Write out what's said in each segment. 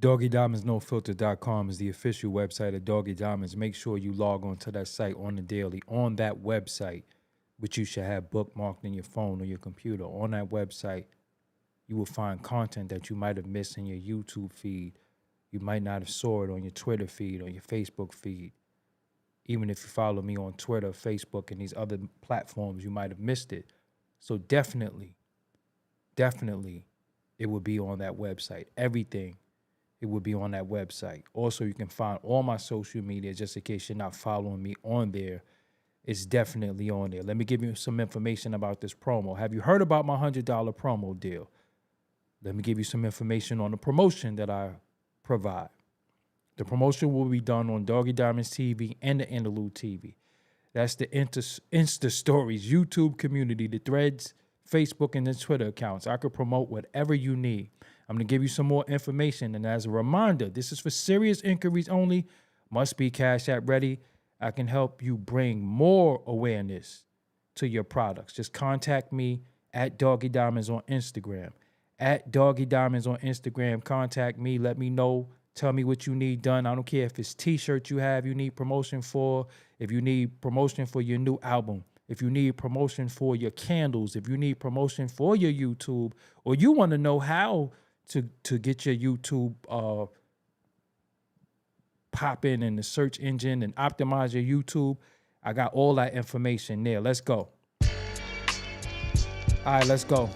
DoggieDiamondsNoFilter.com is the official website of Doggie Diamonds. Make sure you log on to that site on the daily. On that website, which you should have bookmarked in your phone or your computer, on that website, you will find content that you might have missed in your YouTube feed. You might not have saw it on your Twitter feed or your Facebook feed. Even if you follow me on Twitter, Facebook, and these other platforms, you might have missed it. So definitely, it will be on that website. Everything, it will be on that website. Also, you can find all my social media, just in case you're not following me on there. It's definitely on there. Let me give you some information about this promo. Have you heard about my $100 promo deal? Let me give you some information on the promotion that I provide. The promotion will be done on Doggie Diamonds TV and the Interlude TV. That's the Insta Stories, YouTube community, the Threads, Facebook, and the Twitter accounts. I could promote whatever you need. I'm going to give you some more information. And as a reminder, this is for serious inquiries only. Must be Cash App ready. I can help you bring more awareness to your products. Just contact me at Doggie Diamonds on Instagram. At Doggie Diamonds on Instagram. Contact me. Let me know. Tell me what you need done. I don't care if it's T-shirts you have you need promotion for, if you need promotion for your new album, if you need promotion for your candles, if you need promotion for your YouTube, or you want to know how to get your YouTube popping in the search engine and optimize your YouTube, I got all that information there. Let's go. All right, let's go.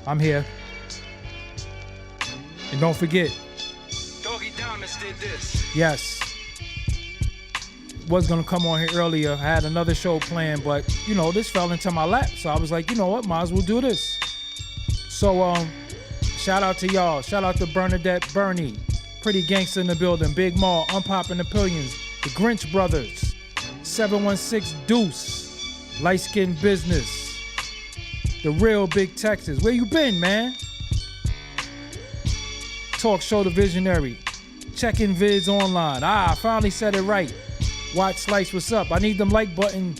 I'm here. And don't forget, Doggie Diamonds did this. Yes. Was going to come on here earlier. I had another show planned, but, this fell into my lap. So I was like, you know what? Might as well do this. So, shout out to y'all. Shout out to Bernadette, Bernie, Pretty Gangster in the building, Big Ma, Unpoppin' Opinions, the Grinch Brothers, 716 Deuce, Light Skin Business, The Real Big Texas. Where you been, man? Talk Show the Visionary. Checking vids online. I finally said it right. Watch Slice, what's up? I need them like button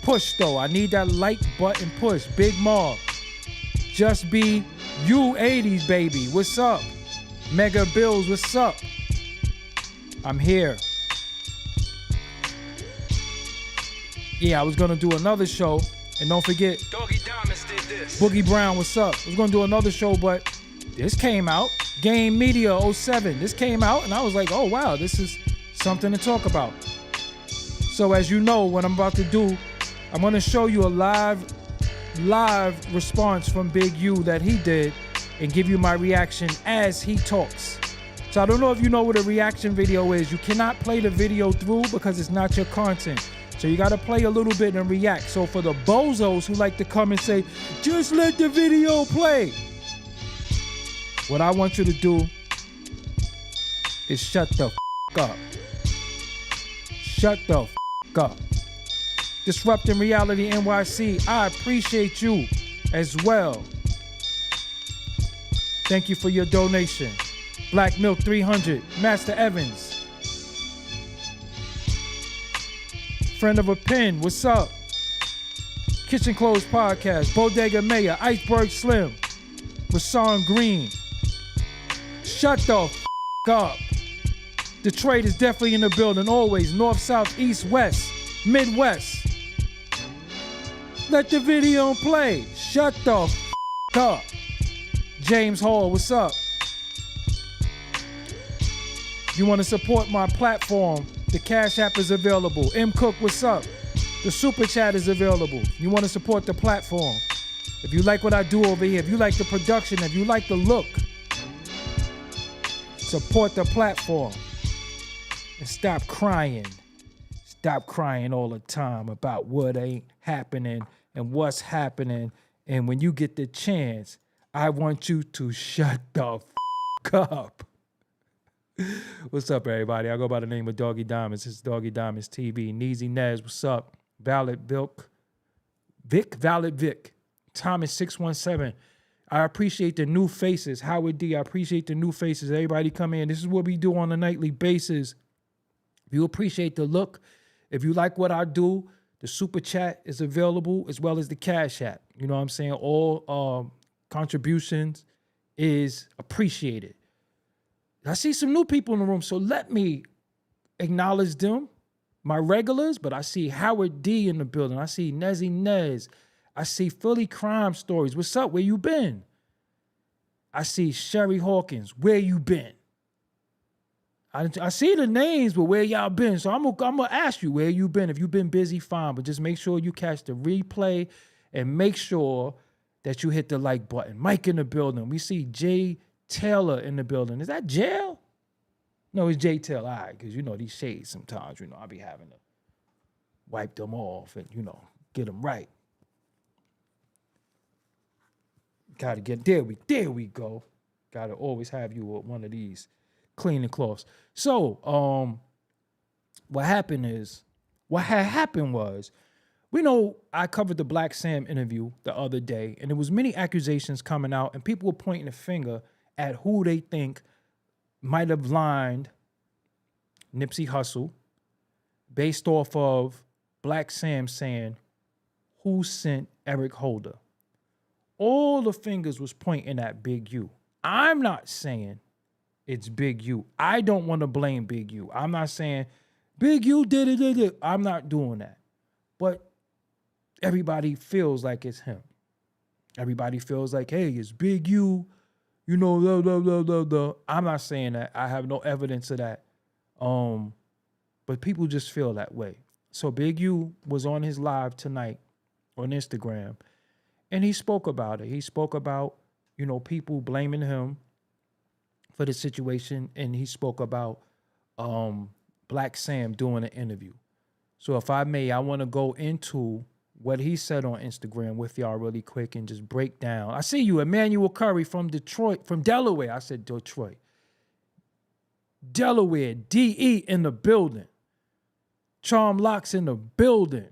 push though. I need that like button push. Big Ma. Just Be You 80s baby. What's up? Mega Bills, what's up? I'm here. Yeah, I was gonna do another show. And don't forget, Doggie Diamonds did this. Boogie Brown, what's up? I was gonna do another show, but this came out. Game Media 07. This came out and I was like, oh wow, this is something to talk about. So as you know, what I'm about to do, I'm going to show you a live response from Big U that he did and give you my reaction as he talks. So I don't know if you know what a reaction video is. You cannot play the video through because it's not your content. So you got to play a little bit and react. So for the bozos who like to come and say, just let the video play. What I want you to do is shut the up. Shut the up. Disrupting Reality NYC, I appreciate you as well. Thank you for your donation. Black Milk 300, Master Evans. Friend of a Pen, what's up? Kitchen Clothes Podcast, Bodega Mayor, Iceberg Slim, Rasan Green. Shut the up. Detroit is definitely in the building, always. North, south, east, west, Midwest. Let the video play. Shut the up. James Hall, what's up? You want to support my platform? The Cash App is available. M Cook, what's up? The Super Chat is available. You want to support the platform? If you like what I do over here, if you like the production, if you like the look, support the platform. And stop crying. Stop crying all the time about what ain't happening and what's happening. And when you get the chance, I want you to shut the up. What's up, everybody? I go by the name of Doggie Diamonds. This is Doggie Diamonds TV. Neezy Nez, what's up? Valid Vic. Thomas 617. I appreciate the new faces. Howard D, I appreciate the new faces. Everybody come in. This is what we do on a nightly basis. If you appreciate the look, if you like what I do, the Super Chat is available as well as the Cash App. You know what I'm saying? All contributions is appreciated. I see some new people in the room, so let me acknowledge them, my regulars, but I see Howard D in the building. I see Nezzy Nez. I see Philly Crime Stories. What's up? Where you been? I see Sherry Hawkins. Where you been? I see the names, but where y'all been? So I'm gonna ask you where you been. If you've been busy, fine, but just make sure you catch the replay and make sure that you hit the like button. Mike in the building. We see Jay Taylor in the building. Is that Jail? No, it's Jay Taylor. All right, because these shades sometimes, I be having to wipe them off and, get them right. Gotta get, there we go. Gotta always have you with one of these cleaning cloths. So, what had happened was, I covered the Blacc Sam interview the other day, and there was many accusations coming out, and people were pointing a finger at who they think might have lined Nipsey Hussle based off of Blacc Sam saying, who sent Eric Holder? All the fingers was pointing at Big U. I'm not saying it's Big U. I don't want to blame Big U. I'm not saying Big U did it. I'm not doing that. But everybody feels like it's him. Everybody feels like, hey, it's Big U. I'm not saying that. I have no evidence of that. But people just feel that way. So Big U was on his live tonight on Instagram, and he spoke about it. He spoke about, people blaming him for the situation, and he spoke about Blacc Sam doing an interview. So if I may, I want to go into what he said on Instagram with y'all really quick and just break down. I see you, Emmanuel Curry from Delaware. I said Detroit. Delaware, DE in the building. Charm Locks in the building.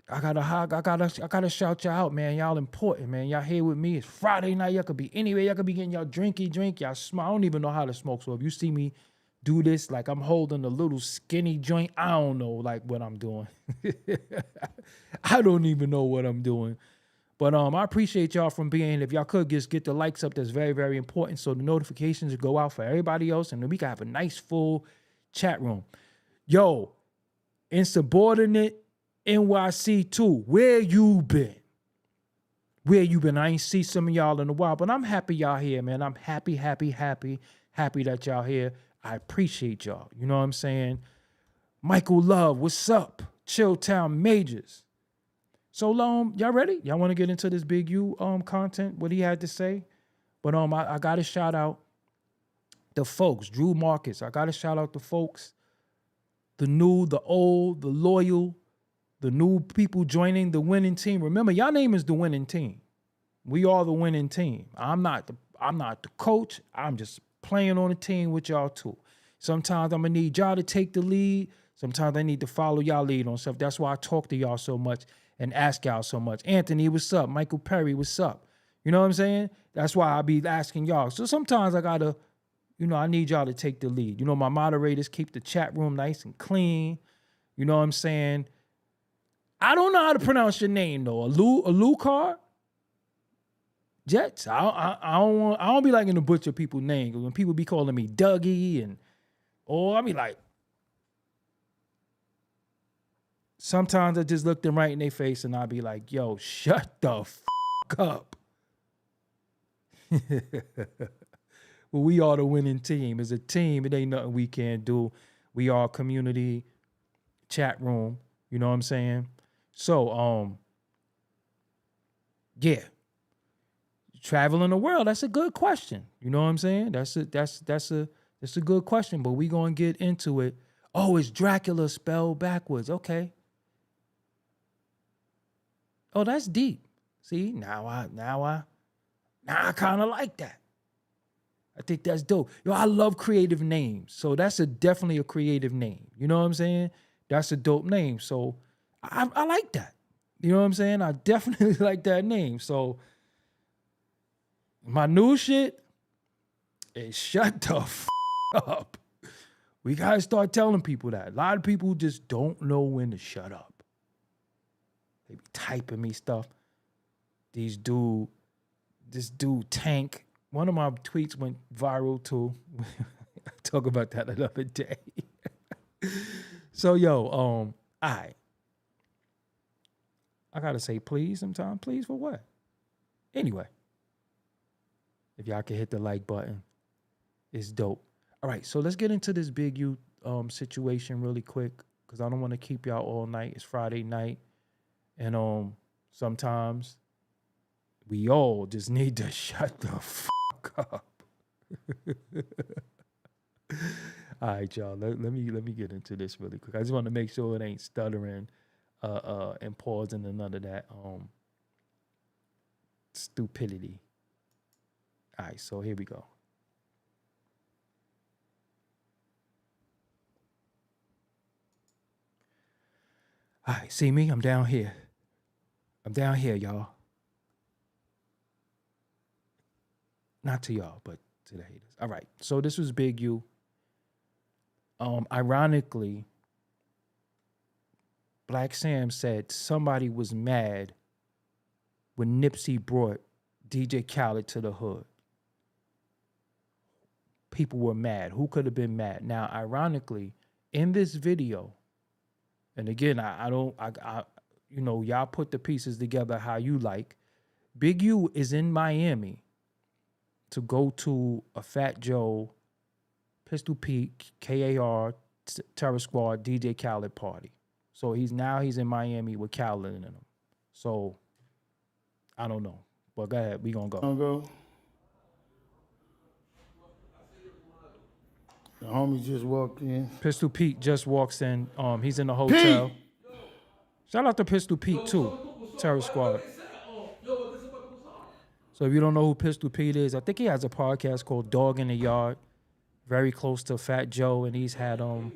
I gotta shout y'all out, man. Y'all important, man. Y'all here with me. It's Friday night. Y'all could be anywhere. Y'all could be getting y'all drink. Y'all smoke. I don't even know how to smoke. So if you see me do this like I'm holding a little skinny joint, I don't know like what I'm doing. I don't even know what I'm doing. But I appreciate y'all from being here. If y'all could just get the likes up, that's very, very important. So the notifications go out for everybody else, and then we can have a nice full chat room. Yo, Insubordinate NYC 2, where you been? Where you been? I ain't see some of y'all in a while, but I'm happy y'all here, man. I'm happy that y'all here. I appreciate y'all. You know what I'm saying? Michael Love, what's up? Chilltown Majors. So y'all ready? Y'all want to get into this Big U content, what he had to say? But I gotta shout out the folks, Drew Marcus. I gotta shout out the folks, the new, the old, the loyal, the new people joining the winning team. Remember, y'all name is the winning team. We are the winning team. I'm not the coach. I'm just playing on the team with y'all too. Sometimes I'm gonna need y'all to take the lead. Sometimes I need to follow y'all lead on stuff. That's why I talk to y'all so much and ask y'all so much. Anthony, what's up? Michael Perry, what's up? You know what I'm saying? That's why I be asking y'all. So sometimes I gotta, I need y'all to take the lead. My moderators keep the chat room nice and clean. You know what I'm saying? I don't know how to pronounce your name though. Alucard? Jets. I don't be liking to butcher people's names. Because when people be calling me Dougie I be like, sometimes I just look them right in their face and I be like, yo, shut the fuck up. Well, we are the winning team. As a team, it ain't nothing we can't do. We are a community chat room. You know what I'm saying? So, yeah. Traveling the world, that's a good question. You know what I'm saying? That's a good question, but we gonna get into it. Oh, it's Dracula spelled backwards. Okay. Oh, that's deep. See, now I kind of like that. I think that's dope. I love creative names. So that's definitely a creative name. You know what I'm saying? That's a dope name. So I like that. You know what I'm saying? I definitely like that name. So my new shit is shut the up. We got to start telling people that. A lot of people just don't know when to shut up. They be typing me stuff. These dude this dude Tank. One of my tweets went viral too. Talk about that another day. So yo, I gotta say please sometime. Please for what? Anyway, if y'all can hit the like button, it's dope. All right, so let's get into this Big U situation really quick because I don't want to keep y'all all night. It's Friday night, and sometimes we all just need to shut the fuck up. All right, y'all. Let me get into this really quick. I just want to make sure it ain't stuttering, and pausing and none of that stupidity. All right, so here we go. All right, see me? I'm down here. I'm down here, y'all. Not to y'all, but to the haters. All right, so this was Big U. Ironically, Blacc Sam said somebody was mad when Nipsey brought DJ Khaled to the hood. People were mad. Who could have been mad? Now, ironically, in this video, and again, I y'all put the pieces together how you like. Big U is in Miami to go to a Fat Joe, Pistol Pete, KAR, Terror Squad, DJ Khaled party. So he's in Miami with Khaled in him. So I don't know. But go ahead, we gonna go. The homie just walked in. Pistol Pete just walks in. He's in the hotel. Pete! Shout out to Pistol Pete too. Terror Squad. So if you don't know who Pistol Pete is, I think he has a podcast called Dog in the Yard. Very close to Fat Joe, and he's had been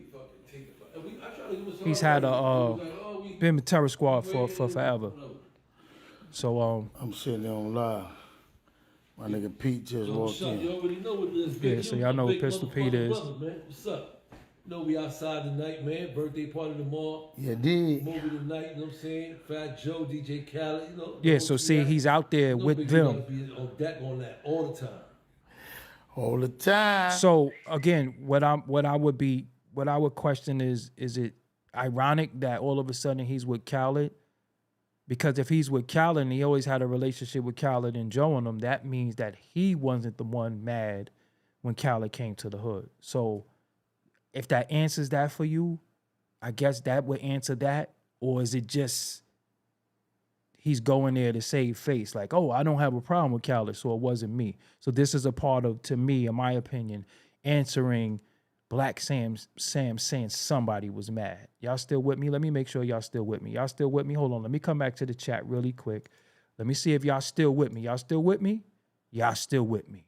with Terror Squad for forever. So I'm sitting there on live. My nigga Pete just walked in. You already know what it is, yeah, so y'all know who Pistol Pete is. Man. What's up? You know we outside tonight, man. Birthday party tomorrow. Yeah, did. Movie tonight, you know what I'm saying? Fat Joe, DJ Khaled, you know. Yeah, so see, he's out there with them. Be on deck on that all the time. All the time. So again, what I would question is it ironic that all of a sudden he's with Khaled? Because if he's with Khaled and he always had a relationship with Khaled and Joe and them, that means that he wasn't the one mad when Khaled came to the hood. So if that answers that for you, I guess that would answer that. Or is it just he's going there to save face? Like, oh, I don't have a problem with Khaled, so it wasn't me. So this is a part of, to me, in my opinion, answering Blacc Sam saying somebody was mad. Y'all still with me? Let me make sure y'all still with me. Y'all still with me? Hold on. Let me come back to the chat really quick. Let me see if y'all still with me. Y'all still with me? Y'all still with me.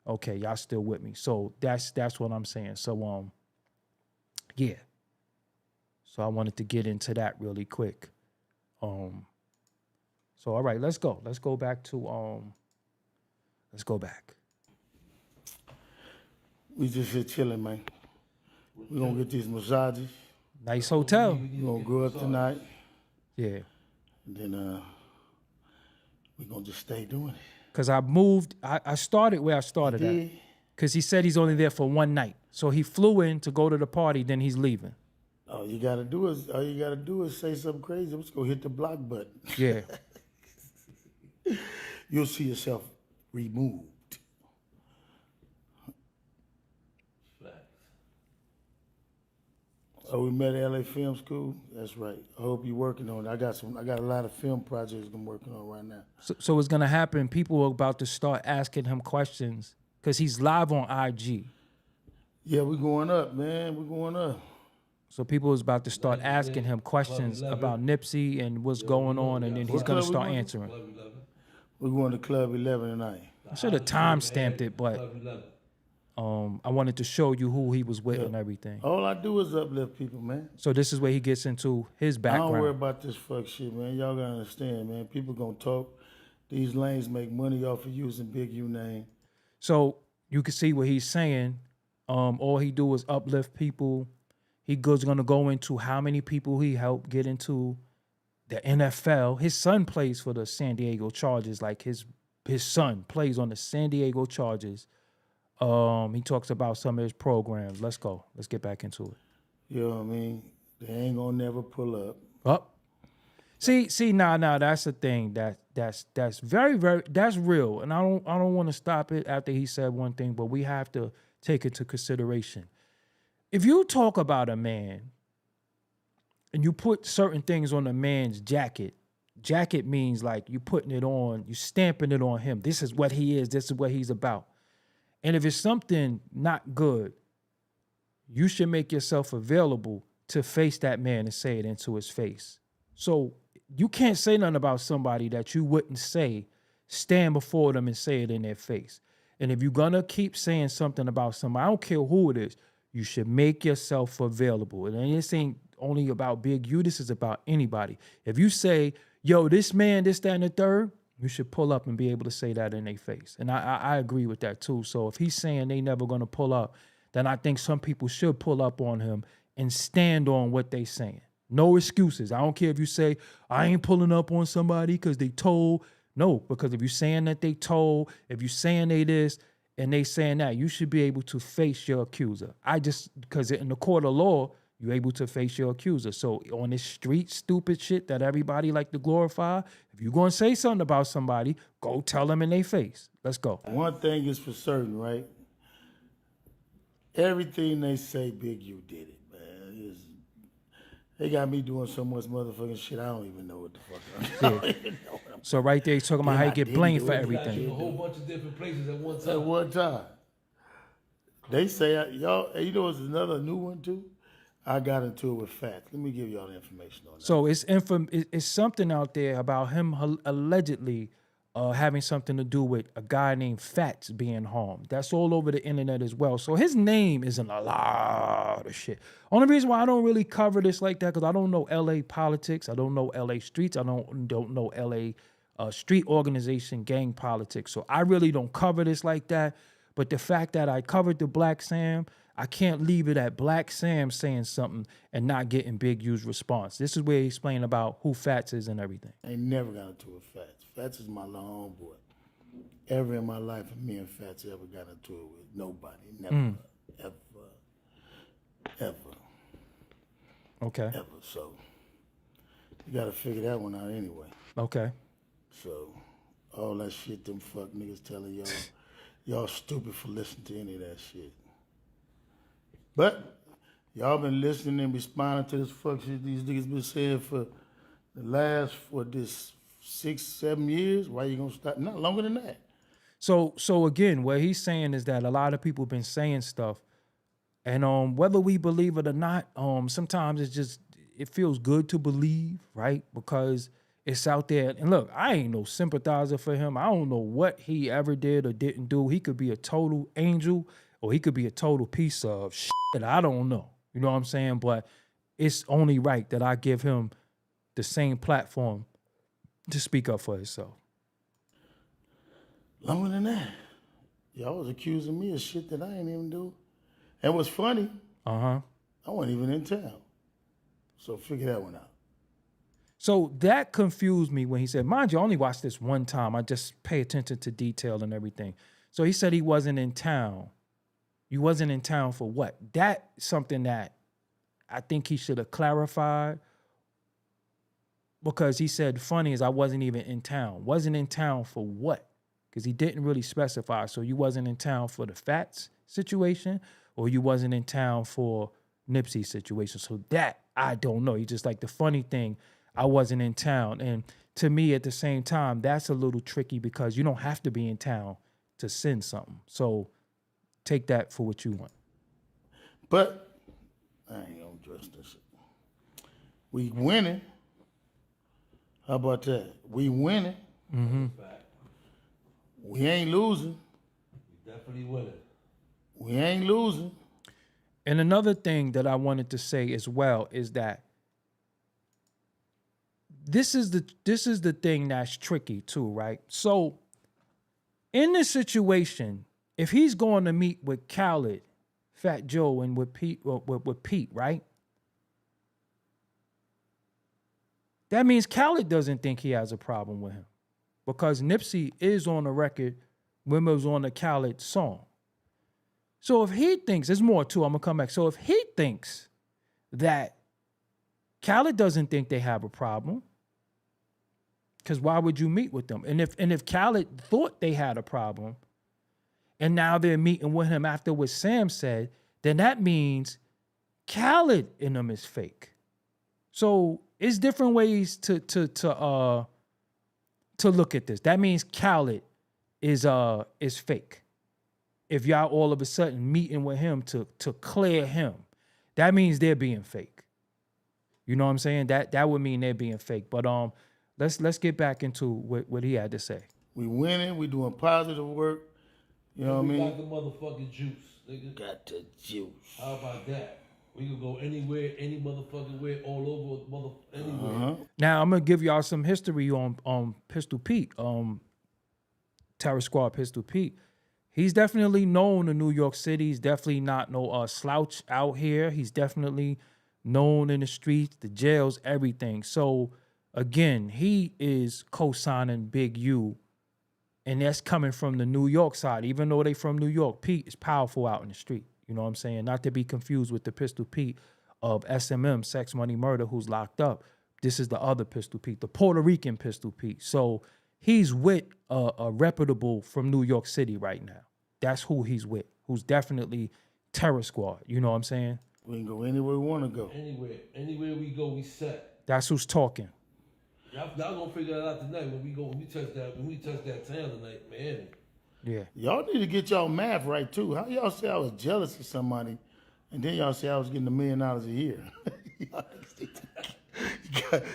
Okay, y'all still with me. So that's what I'm saying. So yeah. So I wanted to get into that really quick. So all right, let's go. Let's go back to let's go back. We just here chilling, man. We gonna get these massages. Nice hotel. We gonna go up tonight. Yeah. And then we gonna just stay doing it. Cause I moved. I started where I started at. Cause he said he's only there for one night. So he flew in to go to the party. Then he's leaving. All you gotta do is say something crazy. I'm just gonna hit the block button. Yeah. You'll see yourself removed. Oh, we met at LA Film School? That's right. I hope you're working on it. I got a lot of film projects I'm working on right now. So what's gonna happen? People are about to start asking him questions because he's live on IG. Yeah, we're going up, man. We're going up. So people is about to start asking him questions about Nipsey and what's going on, and then he's gonna start answering. We're going to Club 11 tonight. I should have time stamped it, but I wanted to show you who he was with and everything. All I do is uplift people, man. So this is where he gets into his I background. don't worry about this fuck shit, man. Y'all gotta understand, man. People gonna talk. These lanes make money off of using Big U name. So you can see what he's saying. All he do is uplift people. He gonna go into how many people he helped get into the NFL. His son plays for the San Diego Chargers. Like his his son plays on the San Diego Chargers. He talks about some of his programs. Let's go. Let's get back into it. You know what I mean? They ain't gonna never pull up. Up. See, nah, that's the thing. That's very, very, that's real. And I don't want to stop it after he said one thing, but we have to take into consideration. If you talk about a man and you put certain things on a man's jacket means like you putting it on, you stamping it on him. This is what he is. This is what he's about. And if it's something not good, you should make yourself available to face that man and say it into his face. So you can't say nothing about somebody that you wouldn't say, stand before them and say it in their face. And if you're going to keep saying something about somebody, I don't care who it is, you should make yourself available. And this ain't only about Big U, this is about anybody. If you say, yo, this man, this, that, and the third, you should pull up and be able to say that in their face. And I agree with that too. So if he's saying they never going to pull up, then I think some people should pull up on him and stand on what they saying. No excuses. I don't care if you say, I ain't pulling up on somebody because they told. No, because if you're saying that they told, if you're saying they this and they saying that, you should be able to face your accuser. Because in the court of law, you're able to face your accuser. So on this street stupid shit that everybody like to glorify, if you're going to say something about somebody, go tell them in their face. Let's go. One thing is for certain, right? Everything they say, Big U did it, man. They got me doing so much motherfucking shit, I don't even know what the fuck I don't even know what I'm So right there, he's talking about how you get blamed for everything. A whole bunch of different places at one time. at one time. They say, y'all, you know, it's another new one too. I got into it with facts. Let me give y'all the information on that. So it's something out there about him allegedly having something to do with a guy named Fats being harmed. That's all over the internet as well. So his name is in a lot of shit. Only reason why I don't really cover this like that, because I don't know LA politics. I don't know LA streets. I don't know LA street organization gang politics. So I really don't cover this like that. But the fact that I covered the Blacc Sam, I can't leave it at Blacc Sam saying something and not getting Big U's response. This is where he explained about who Fats is and everything. I ain't never got into it with Fats. Fats is my little homeboy. Ever in my life, me and Fats ever got into it with nobody. Never, ever. Okay. Ever. So you got to figure that one out anyway. Okay. So all that shit them fuck niggas telling y'all stupid for listening to any of that shit. But y'all been listening and responding to this fuck shit these niggas been saying for the last, this 6-7 years. Why you gonna stop? Not longer than that. So again, what he's saying is that a lot of people been saying stuff, and whether we believe it or not, sometimes it feels good to believe, right? Because it's out there. And look, I ain't no sympathizer for him. I don't know what he ever did or didn't do. He could be a total angel, or he could be a total piece of shit. I don't know. You know what I'm saying? But it's only right that I give him the same platform to speak up for himself. Longer than that. Y'all was accusing me of shit that I ain't even do. And what's funny, I wasn't even in town. So figure that one out. So that confused me when he said, mind you, I only watched this one time. I just pay attention to detail and everything. So he said he wasn't in town. You wasn't in town for what? That's something that I think he should have clarified, because he said, funny is I wasn't even in town. Wasn't in town for what? Because he didn't really specify. So you wasn't in town for the Fats situation, or you wasn't in town for Nipsey's situation. So that, I don't know. He just like the funny thing, I wasn't in town. And to me at the same time, that's a little tricky, because you don't have to be in town to send something. So take that for what you want. But I ain't gonna address this. We winning. How about that? We winning. We ain't losing. We definitely winning. We ain't losing. And another thing that I wanted to say as well is that this is the thing that's tricky too, right? So in this situation, if he's going to meet with Khaled, Fat Joe, and with Pete, right? That means Khaled doesn't think he has a problem with him. because Nipsey is on the record when it was on the Khaled song. So if he thinks, there's more too, I'm gonna come back. So if he thinks that Khaled doesn't think they have a problem, because why would you meet with them? And if Khaled thought they had a problem, and now they're meeting with him after what Sam said, then that means Khaled in them is fake. So it's different ways to look at this. That means Khaled is fake. If y'all all of a sudden meeting with him to clear him, that means they're being fake. You know what I'm saying? That would mean they're being fake. But let's get back into what he had to say. We winning. We doing positive work. You know what I We mean? got the motherfucking juice, nigga. Got the juice. How about that? We can go anywhere, any motherfucking way, all over, anywhere. Now I'm gonna give y'all some history on Pistol Pete, Terror Squad Pistol Pete. He's definitely known in New York City. He's definitely not no slouch out here. He's definitely known in the streets, the jails, everything. So again, he is co-signing Big U, and that's coming from the New York side. Even though they from New York, Pete is powerful out in the street. You know what I'm saying? Not to be confused with the Pistol Pete of SMM, Sex Money Murder, who's locked up. This is the other Pistol Pete, the Puerto Rican Pistol Pete. So he's with a reputable from New York City right now. That's who he's with, who's definitely Terror Squad. You know what I'm saying? We can go anywhere we want to go. Anywhere we go, we set. That's who's talking. Y'all gonna figure that out tonight when we touch that town tonight, Miami. Yeah. Y'all need to get y'all math right too. How y'all say I was jealous of somebody, and then y'all say I was getting $1 million a year?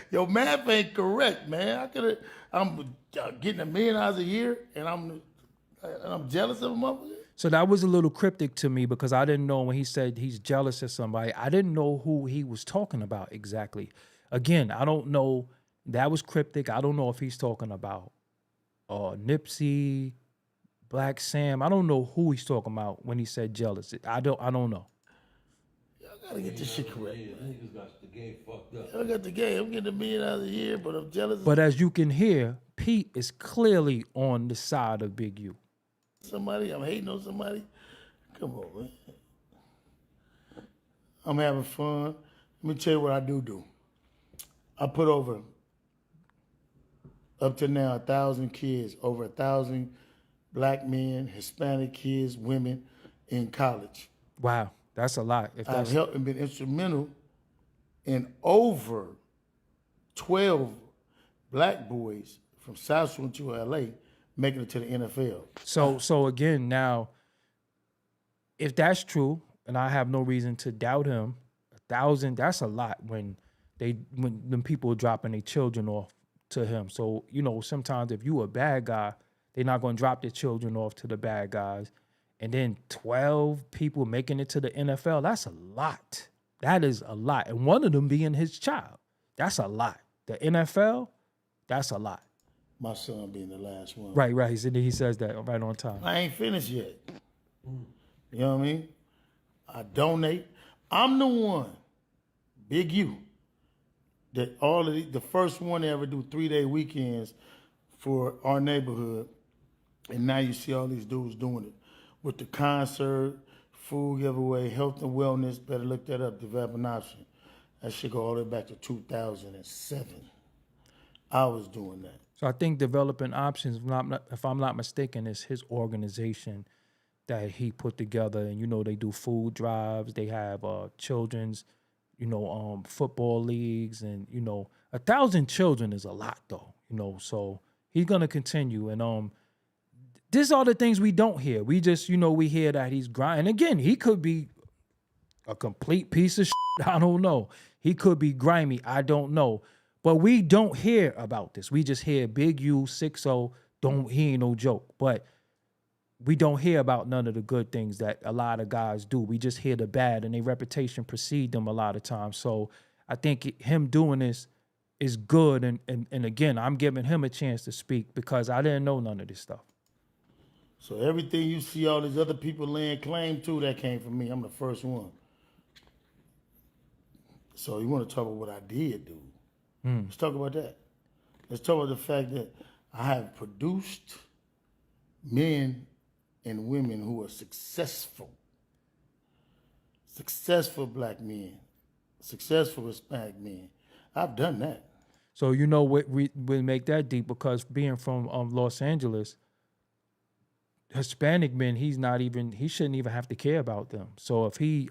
Your math ain't correct, man. I'm getting $1 million a year, and I'm jealous of a motherfucker. So that was a little cryptic to me because I didn't know when he said he's jealous of somebody. I didn't know who he was talking about exactly. Again, I don't know. That was cryptic. I don't know if he's talking about Nipsey, Blacc Sam. I don't know who he's talking about when he said jealous. I don't know. Y'all gotta get this shit correct. Yeah, niggas got the game fucked up. Y'all got the game. I'm getting $1 million a year, but I'm jealous But as you can hear, Pete is clearly on the side of Big U. of somebody. I'm hating on somebody. Come on, man. I'm having fun. Let me tell you what I do. I put over, up to now, 1,000 kids, over 1,000 black men, Hispanic kids, women in college. Wow, that's a lot. If I've that's helped and been instrumental in over 12 black boys from South Shore to LA making it to the NFL. so again, now, if that's true, and I have no reason to doubt him, 1,000, that's a lot when them people are dropping their children off to him. So, you know, sometimes if you a bad guy, they're not going to drop their children off to the bad guys. And then 12 people making it to the NFL, that's a lot. That is a lot. And one of them being his child. That's a lot. The NFL, that's a lot. My son being the last one. Right. He says that right on time. I ain't finished yet. You know what I mean? I donate. I'm the one, Big U, that all of the first one to ever do 3-day weekends for our neighborhood. And now you see all these dudes doing it with the concert, food giveaway, health and wellness. Better look that up, develop an option. That should go all the way back to 2007. I was doing that. So I think Developing Options, if I'm not mistaken, is his organization that he put together. And, you know, they do food drives. They have children's, football leagues. And, 1,000 children is a lot, though, So he's going to continue. And these are the things we don't hear. We just, we hear that he's grinding. Again, he could be a complete piece of shit. I don't know. He could be grimy. I don't know. But we don't hear about this. We just hear Big U, 6-0, he ain't no joke. But we don't hear about none of the good things that a lot of guys do. We just hear the bad, and their reputation precede them a lot of times. So I think him doing this is good. And again, I'm giving him a chance to speak because I didn't know none of this stuff. So everything you see all these other people laying claim to, that came from me. I'm the first one. So you want to talk about what I did do. Let's talk about that. Let's talk about the fact that I have produced men and women who are successful black men, successful Hispanic men. I've done that. So you know what we make that deep because being from Los Angeles, Hispanic men, he shouldn't even have to care about them. So if he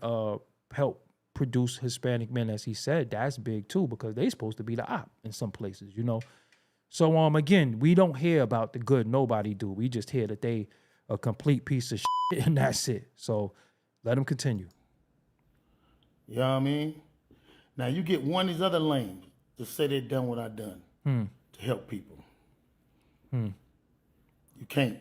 helped produce Hispanic men, as he said, that's big too because they supposed to be the op in some places, you know. So again, we don't hear about the good. Nobody do. We just hear that they a complete piece of shit and that's it. So let them continue. You know what I mean? Now you get one of these other lanes to say they done what I done to help people. You can't.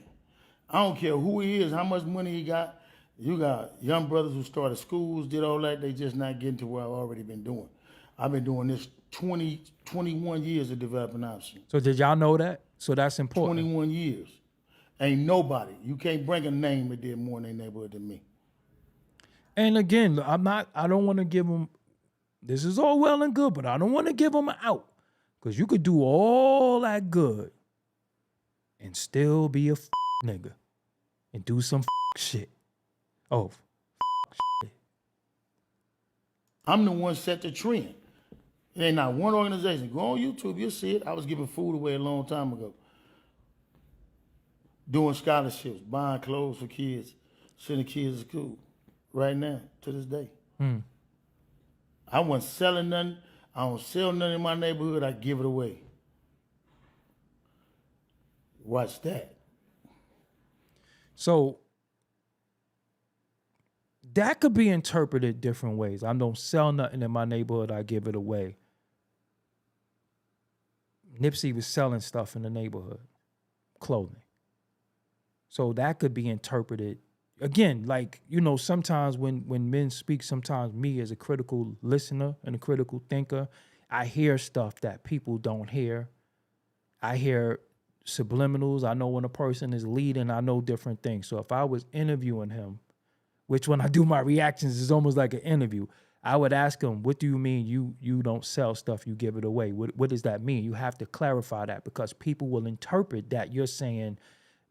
I don't care who he is, how much money he got. You got young brothers who started schools, did all that. They just not getting to where I've already been doing. I've been doing this 21 years of developing options. So did y'all know that? So that's important. 21 years. Ain't nobody. You can't bring a name that did more in their neighborhood than me. And again, I don't want to give them, this is all well and good, but I don't want to give them an out. Because you could do all that good and still be a nigga and do some shit. Oh, shit. I'm the one set the trend. It ain't not one organization. Go on YouTube, you'll see it. I was giving food away a long time ago. Doing scholarships, buying clothes for kids, sending kids to school. Right now, to this day. I wasn't selling nothing. I don't sell nothing in my neighborhood. I give it away. Watch that. So that could be interpreted different ways. I don't sell nothing in my neighborhood. I give it away. Nipsey was selling stuff in the neighborhood, clothing. So that could be interpreted. Again, like, you know, sometimes when men speak, sometimes me as a critical listener and a critical thinker, I hear stuff that people don't hear. I hear subliminals. I know when a person is leading, I know different things. So if I was interviewing him, which when I do my reactions is almost like an interview, I would ask him, what do you mean you don't sell stuff, you give it away? What does that mean? You have to clarify that because people will interpret that you're saying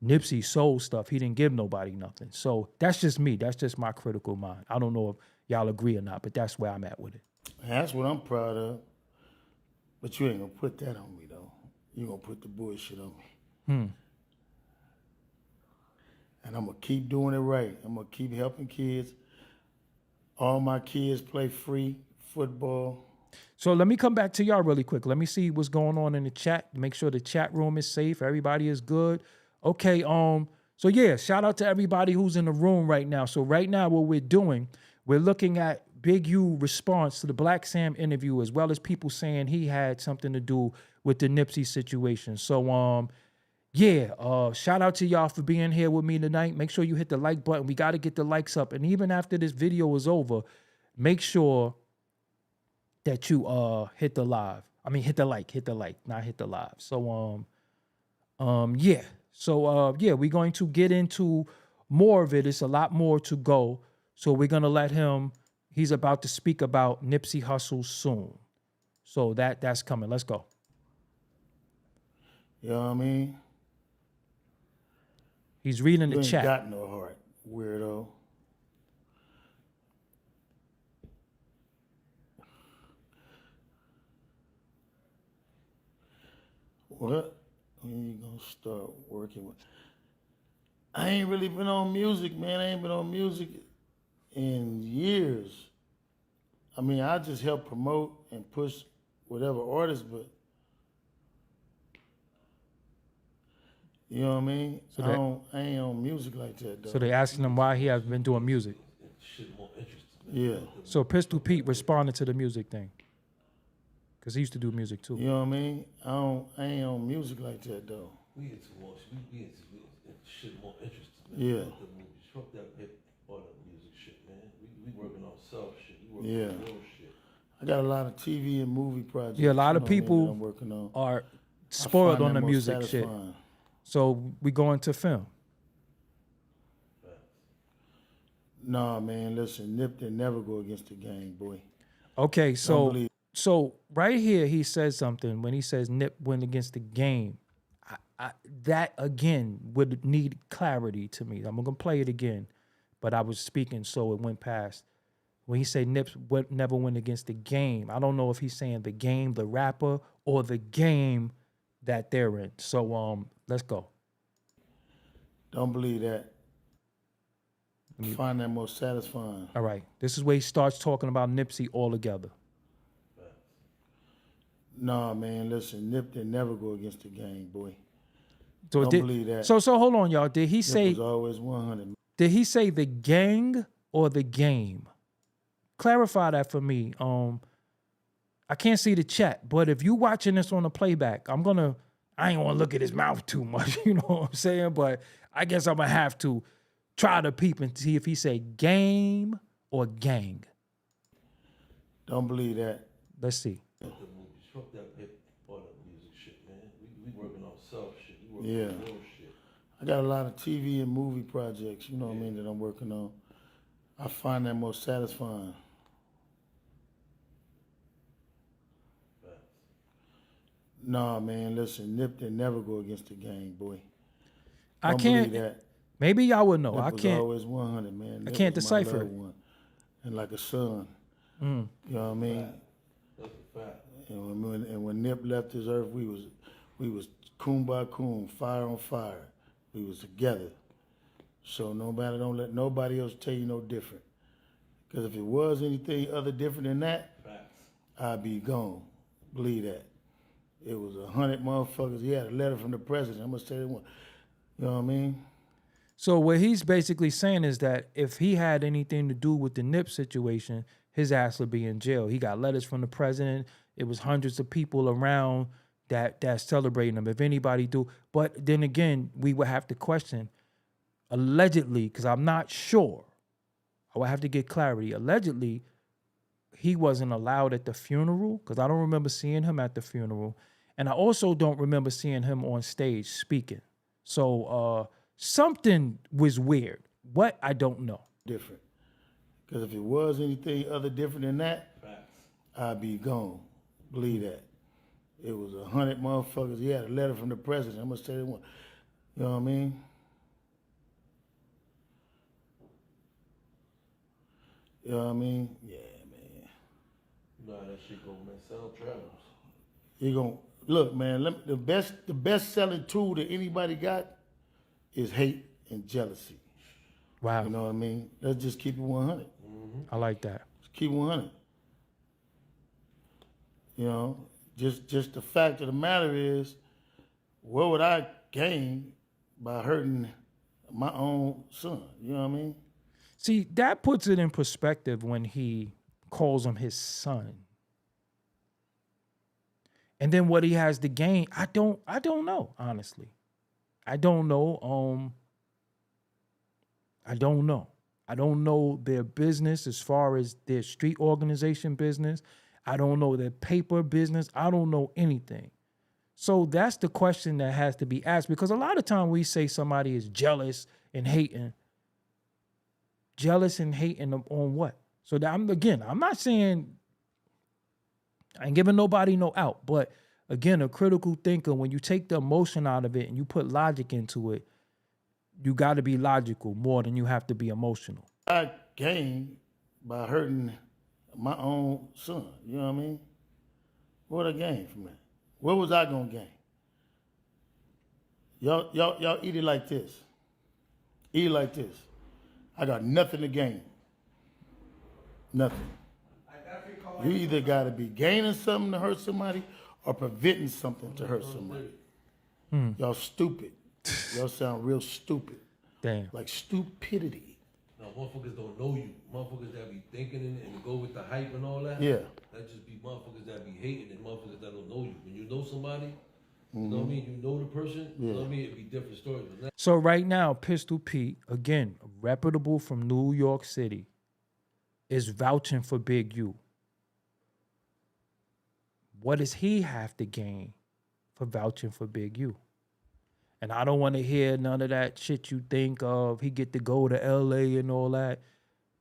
Nipsey sold stuff. He didn't give nobody nothing. So that's just me. That's just my critical mind. I don't know if y'all agree or not, but that's where I'm at with it. That's what I'm proud of. But you ain't gonna put that on me though. You gonna put the bullshit on me. And I'm gonna keep doing it right. I'm gonna keep helping kids. All my kids play free football. So let me come back to y'all really quick. Let me see what's going on in the chat. Make sure the chat room is safe. Everybody is good. Okay, so yeah, shout out to everybody who's in the room right now. So right now what we're doing, we're looking at Big U response to the Blacc Sam interview, as well as people saying he had something to do with the Nipsey situation. So shout out to y'all for being here with me tonight. Make sure you hit the like button. We got to get the likes up. And even after this video is over, make sure that you hit the like, not hit the live. So we're going to get into more of it. It's a lot more to go. So we're going to let him, he's about to speak about Nipsey Hussle soon. So that's coming. Let's go. You know what I mean? He's reading the you chat. You ain't got no heart, weirdo. What? When you gonna start working with? I ain't really been on music, man. I ain't been on music in years. I mean, I just help promote and push whatever artist, but you know what I mean? So I ain't on music like that, though. So they asking him why he hasn't been doing music. Shit more interesting. Yeah. So Pistol Pete responded to the music thing. Because he used to do music too. You know what I mean? I ain't on music like that, though. We into more shit more interesting. Yeah. Fuck the movies. Fuck that hip or the music shit, man. We working on self shit. We working Yeah. on real shit. I got a lot of TV and movie projects. Yeah, a lot of you know, man, that people I'm working on. are I spoiled find on that the more music shit. satisfying. So we go into film. Nah, man, listen, Nip didn't never go against the gang, boy. Okay, Don't believe- so right here he says something when he says Nip went against the game. That again would need clarity to me. I'm gonna play it again, but I was speaking so it went past. When he say Nips never went against the game, I don't know if he's saying the game, the rapper, or the game that they're in. So let's go. Don't believe that. Find that more satisfying. All right, this is where he starts talking about Nipsey altogether. Nah, man, listen, Nip didn't never go against the game, boy. So Don't believe that. So hold on, y'all. Did he Nip say? was always 100. Did he say the gang or the game? Clarify that for me. I can't see the chat, but if you watching this on the playback, I ain't gonna look at his mouth too much, you know what I'm saying? But I guess I'm gonna have to try to peep and see if he say game or gang. Don't believe that. Let's see. Fuck that hip part of music shit, man. We working on self shit. We working Yeah. on real shit. I got a lot of TV and movie projects, you know what I mean, that I'm working on. I find that more satisfying. Nah, man, listen, Nip didn't never go against the game, boy. I Don't can't. believe that. Maybe y'all would know. Nip I was can't. always 100, man. Nip can't was my decipher loved it. one. And like a son. You know what I mean? That's a fact. And when Nip left this earth, we was coon by coon, fire on fire. We was together. So don't let nobody else tell you no different. Because if it was anything other different than that, Facts. I'd be gone. Believe that. It was 100 motherfuckers. He had a letter from the president. I'm gonna say one. You know what I mean? So what he's basically saying is that if he had anything to do with the Nip situation, his ass would be in jail. He got letters from the president. It was hundreds of people around that's celebrating him. If anybody do, but then again, we would have to question allegedly, because I'm not sure. I would have to get clarity. Allegedly, he wasn't allowed at the funeral because I don't remember seeing him at the funeral, and I also don't remember seeing him on stage speaking. So something was weird. What? I don't know. Different. Because if it was anything other different than that, Facts. I'd be gone. Believe that. It was 100 motherfuckers. He had a letter from the president. I'm gonna say one. You know what I mean? You know what I mean? Yeah, man. Nah, that shit go, man. Sound travels. You gonna look, man. The best selling tool that anybody got is hate and jealousy. Wow. You know what I mean? Let's just keep it 100. I like that. Just keep it 100. You know, just the fact of the matter is, what would I gain by hurting my own son? You know what I mean? See, that puts it in perspective when he calls him his son. And then what he has to gain, I don't know, honestly. I don't know. I don't know. I don't know their business as far as their street organization business. I don't know their paper business. I don't know anything. So that's the question that has to be asked, because a lot of time we say somebody is jealous and hating. Jealous and hating on what? So that I'm not saying I ain't giving nobody no out, but again, a critical thinker, when you take the emotion out of it and you put logic into it, you got to be logical more than you have to be emotional. I gain by hurting my own son. You know what I mean? What would I gain from that? What was I gonna gain? Y'all eat it like this. Eat it like this. I got nothing to gain. Nothing. You either got to be gaining something to hurt somebody or preventing something to hurt somebody. Y'all stupid. Y'all sound real stupid. Damn. Like stupidity. Now, motherfuckers don't know you. Motherfuckers that be thinking and go with the hype and all that. Yeah. That just be motherfuckers that be hating and motherfuckers that don't know you. When you know somebody, you know what I mean? You know the person, you know what I mean? It'd be different stories. But now, So right now, Pistol Pete, again, reputable from New York City, is vouching for Big U. What does he have to gain for vouching for Big U? And I don't want to hear none of that shit you think of. He get to go to LA and all that.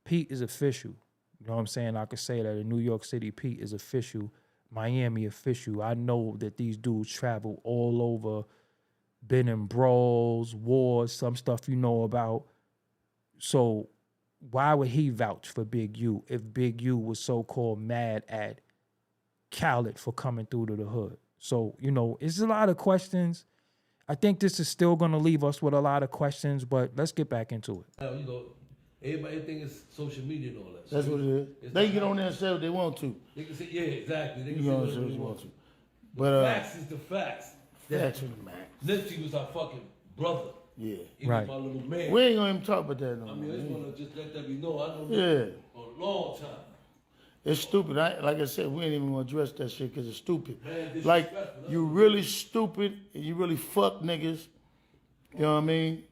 Pete is official. You know what I'm saying? I could say that in New York City, Pete is official. Miami official. I know that these dudes travel all over been in brawls, wars, some stuff you know about. So why would he vouch for Big U if Big U was so-called mad at Khaled for coming through to the hood? So, you know, it's a lot of questions. I think this is still going to leave us with a lot of questions, but let's get back into it. Now, you know, everybody think it's social media and all that. That's what it is. It's They not get how- on there and say what they want to. They can say, yeah, exactly. They can You say know whatever what they you want want to. to. The But facts is the facts. facts are the max. Nipsey was our fucking brother. Yeah. He Right. was my little man. We ain't gonna even talk about that no I more. mean, I just want to just let that be known. I know Yeah. that for a long time. It's stupid. Like I said, we ain't even gonna address that shit because it's stupid. Man, Like, disrespectful. you really stupid and you really fuck niggas. You know what I mean?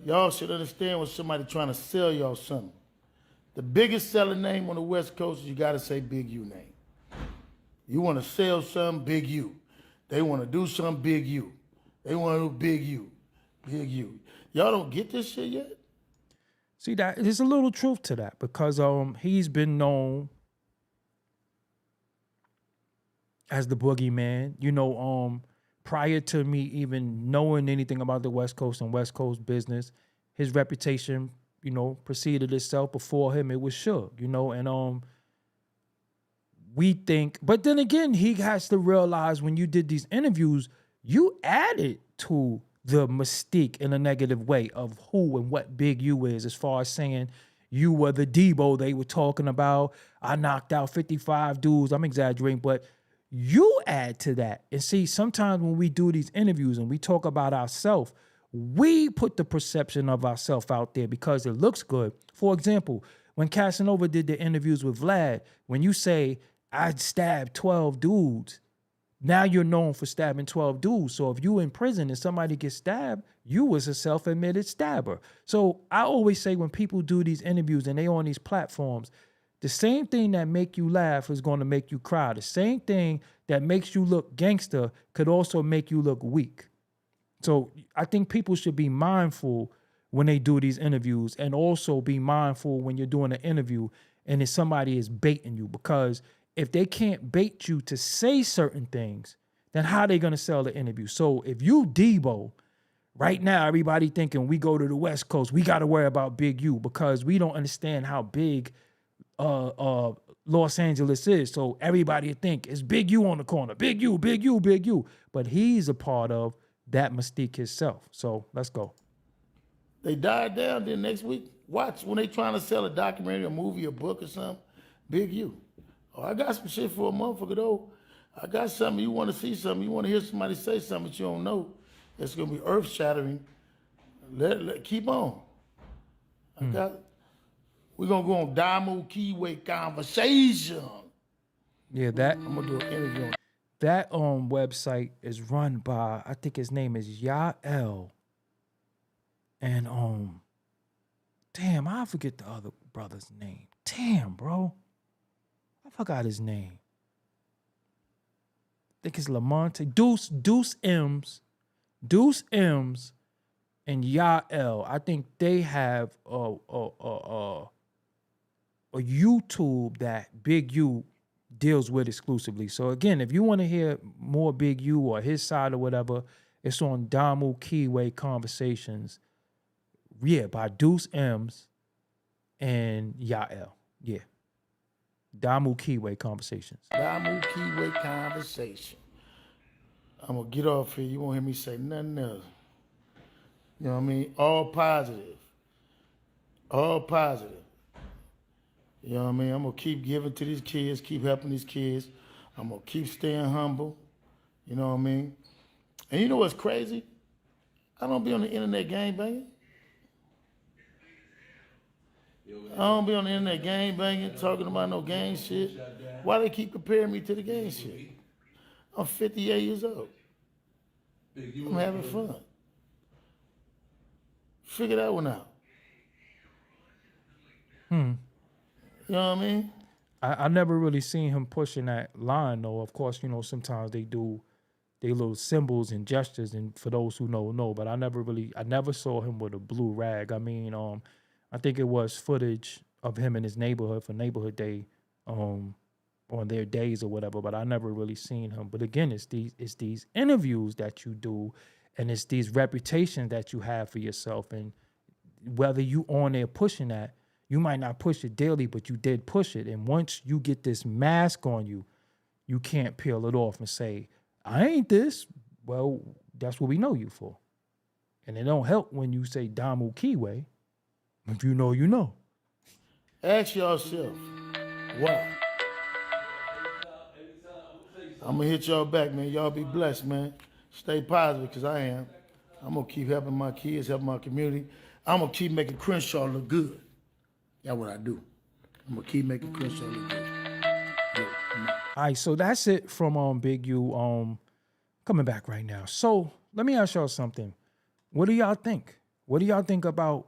Y'all should understand when somebody trying to sell y'all something. The biggest selling name on the West Coast, you gotta say Big U name. You wanna sell something, Big U. They wanna do something, Big U. They wanna do Big U. Big U. Y'all don't get this shit yet? See, that there's a little truth to that because he's been known as the boogeyman. You know, prior to me even knowing anything about the West Coast and West Coast business, his reputation, you know, preceded itself. Before him, it was Suge, you know, and we think, but then again, he has to realize when you did these interviews, you added to the mystique in a negative way of who and what Big U is, as far as saying you were the Debo they were talking about. I knocked out 55 dudes. I'm exaggerating, but you add to that. And see, sometimes when we do these interviews and we talk about ourselves, we put the perception of ourselves out there because it looks good. For example, when Casanova did the interviews with Vlad, when you say, I stabbed 12 dudes, now you're known for stabbing 12 dudes. So if you in prison and somebody gets stabbed, you was a self-admitted stabber. So I always say when people do these interviews and they on these platforms, the same thing that make you laugh is going to make you cry. The same thing that makes you look gangster could also make you look weak. So I think people should be mindful when they do these interviews, and also be mindful when you're doing an interview and if somebody is baiting you, because if they can't bait you to say certain things, then how are they going to sell the interview? So if you Debo, right now everybody thinking we go to the West Coast, we got to worry about Big U because we don't understand how big Los Angeles is. So everybody think it's Big U on the corner, Big U, Big U, Big U. But he's a part of that mystique himself. So let's go. They died down, then next week, watch when they trying to sell a documentary, a movie, a book or something, Big U. Oh, I got some shit for a motherfucker though. I got something, you want to see something, you want to hear somebody say something that you don't know. It's going to be earth shattering. Keep on. We're going to go on Damu Keyway Conversation. Yeah, that I'm going to do an interview on that website is run by, I think his name is Yael. And damn, I forget the other brother's name. Damn, bro. I forgot his name. I think it's Lamonte. Deuce M's, and Yael. I think they have a YouTube that Big U deals with exclusively. So again, if you want to hear more Big U or his side or whatever, it's on Damu Keyway Conversations. Yeah, by Deuce M's and Yael. Yeah. Damu Keyway Conversations. Damu Keyway Conversation. I'm going to get off here. You won't hear me say nothing else. You know what I mean? All positive. All positive. You know what I mean? I'm going to keep giving to these kids, keep helping these kids. I'm going to keep staying humble. You know what I mean? And you know what's crazy? I don't be on the internet gangbanging. I don't be on the internet gangbanging, talking about no gang shit. Why they keep comparing me to the gang shit? I'm 58 years old. I'm having fun. Figure that one out. You know what I mean? I never really seen him pushing that line though. Of course, you know, sometimes they do they little symbols and gestures, and for those who know, but I never saw him with a blue rag. I mean, I think it was footage of him in his neighborhood for Neighborhood Day, on their days or whatever, but I never really seen him. But again, it's these interviews that you do, And it's these reputations that you have for yourself. And whether you on there pushing that, you might not push it daily, but you did push it. And once you get this mask on you, you can't peel it off and say, I ain't this. Well, that's what we know you for. And it don't help when you say Damu Kiwe. If you know, you know. Ask yourself, why? I'm gonna hit y'all back, man. Y'all be blessed, man. Stay positive, because I am. I'm gonna keep helping my kids, helping my community. I'm gonna keep making Crenshaw look good. That's what I do. I'm gonna keep making Crenshaw look good. All right, so that's it from Big U. Coming back right now. So let me ask y'all something. What do y'all think? What do y'all think about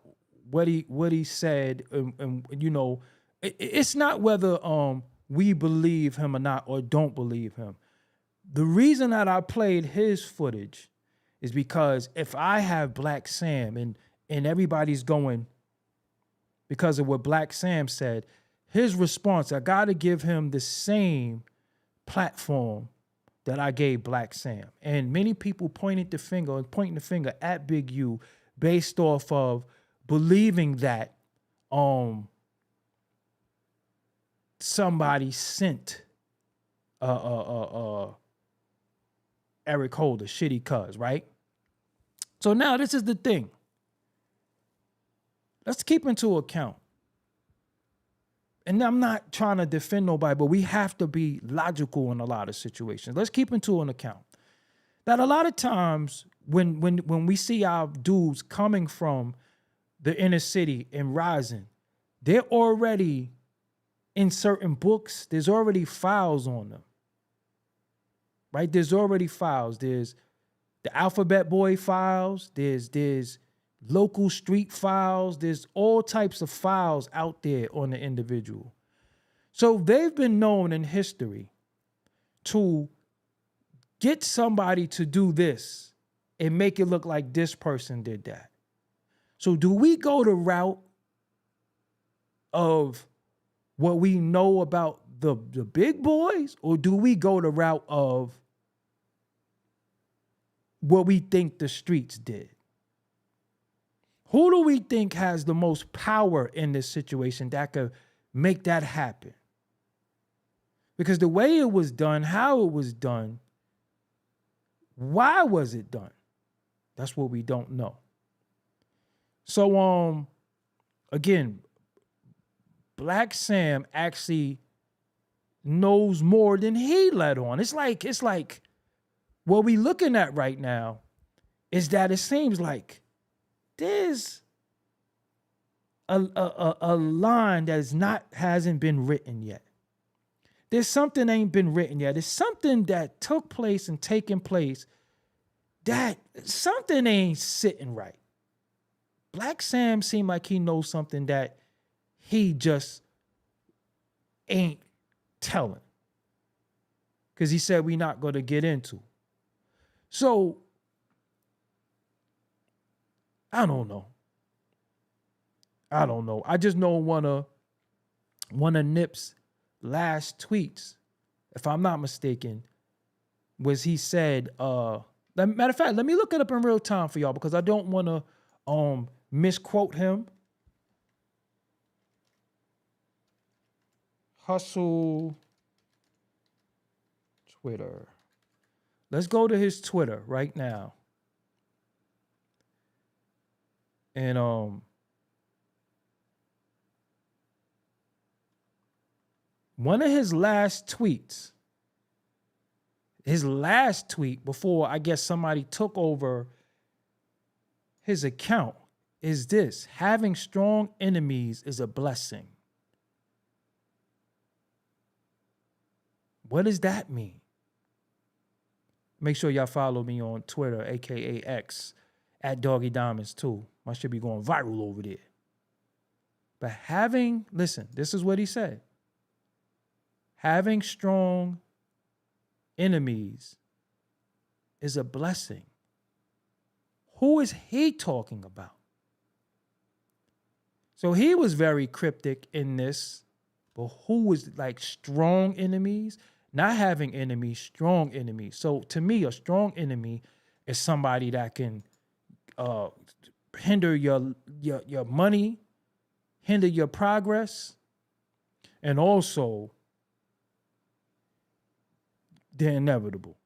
what he said? And you know, it's not whether we believe him or not, or don't believe him. The reason that I played his footage is because if I have Blacc Sam and everybody's going because of what Blacc Sam said, his response, I got to give him the same platform that I gave Blacc Sam. And many people pointing the finger at Big U based off of believing that somebody sent Eric Holder, shitty cuz, right? So now this is the thing. Let's keep into account. And I'm not trying to defend nobody, but we have to be logical in a lot of situations. Let's keep into an account that a lot of times when we see our dudes coming from the inner city and rising, they're already in certain books. There's already files on them, right? There's already files. There's the Alphabet Boy files. There's local street files. There's all types of files out there on the individual. So they've been known in history to get somebody to do this and make it look like this person did that. So do we go the route of what we know about the big boys, or do we go the route of what we think the streets did? Who do we think has the most power in this situation that could make that happen? Because the way it was done, how it was done, why was it done? That's what we don't know. So, again, Blacc Sam actually knows more than he let on. It's like what we looking at right now is that it seems like there's a line that hasn't been written yet. There's something ain't been written yet. There's something that took place and taken place that something ain't sitting right. Blacc Sam seemed like he knows something that he just ain't telling. Because he said we're not going to get into. So, I don't know. I just know one of Nip's last tweets, if I'm not mistaken, was he said, matter of fact, let me look it up in real time for y'all because I don't want to misquote him. Hussle Twitter. Let's go to his Twitter right now. And one of his last tweets, his last tweet before I guess somebody took over his account is this: having strong enemies is a blessing. What does that mean? Make sure y'all follow me on Twitter, aka X, at Doggie Diamonds too. I should be going viral over there. But listen, this is what he said. Having strong enemies is a blessing. Who is he talking about? So he was very cryptic in this, but who was like strong enemies? Not having enemies, strong enemies. So to me, a strong enemy is somebody that can hinder your money, hinder your progress, and also the inevitable.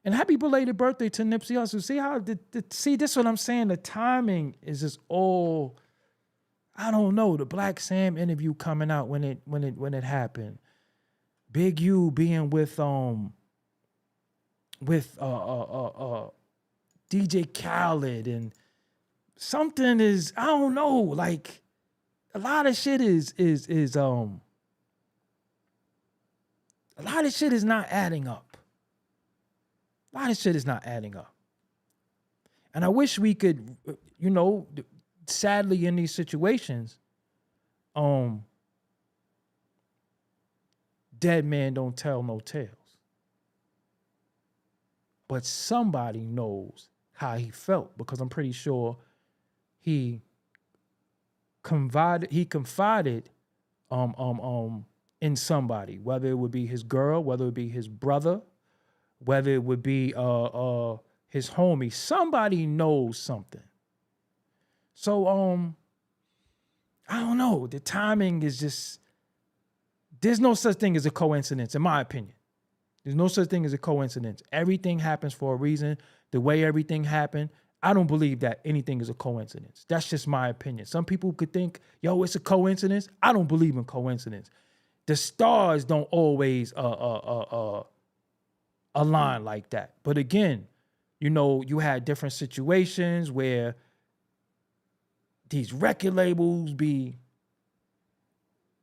And happy belated birthday to Nipsey Hussle. See how see, this is what I'm saying. The timing is just all, I don't know. The Blacc Sam interview coming out when it happened. Big U being with DJ Khaled, and something is, I don't know, like a lot of shit is a lot of shit is not adding up. A lot of shit is not adding up. And I wish we could, you know, sadly in these situations, dead man don't tell no tales. But somebody knows how he felt, because I'm pretty sure he confided in somebody, whether it would be his girl, whether it would be his brother, whether it would be his homie. Somebody knows something. So I don't know. The timing is just, there's no such thing as a coincidence, in my opinion. There's no such thing as a coincidence. Everything happens for a reason. The way everything happened, I don't believe that anything is a coincidence. That's just my opinion. Some people could think, yo, it's a coincidence. I don't believe in coincidence. The stars don't always align like that. But again, you know, you had different situations where these record labels be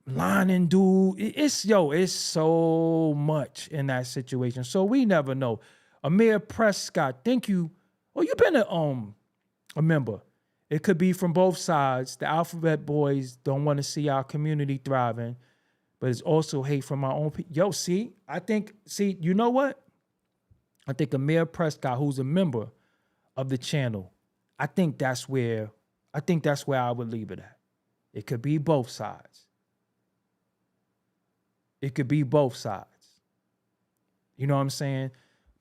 lining dude. It's so much in that situation. So we never know. Amir Prescott, thank you. Oh, you've been a member. It could be from both sides. The Alphabet Boys don't want to see our community thriving, but it's also hate from our own people. Yo, you know what? I think Amir Prescott, who's a member of the channel, I think that's where I would leave it at. It could be both sides. It could be both sides. You know what I'm saying?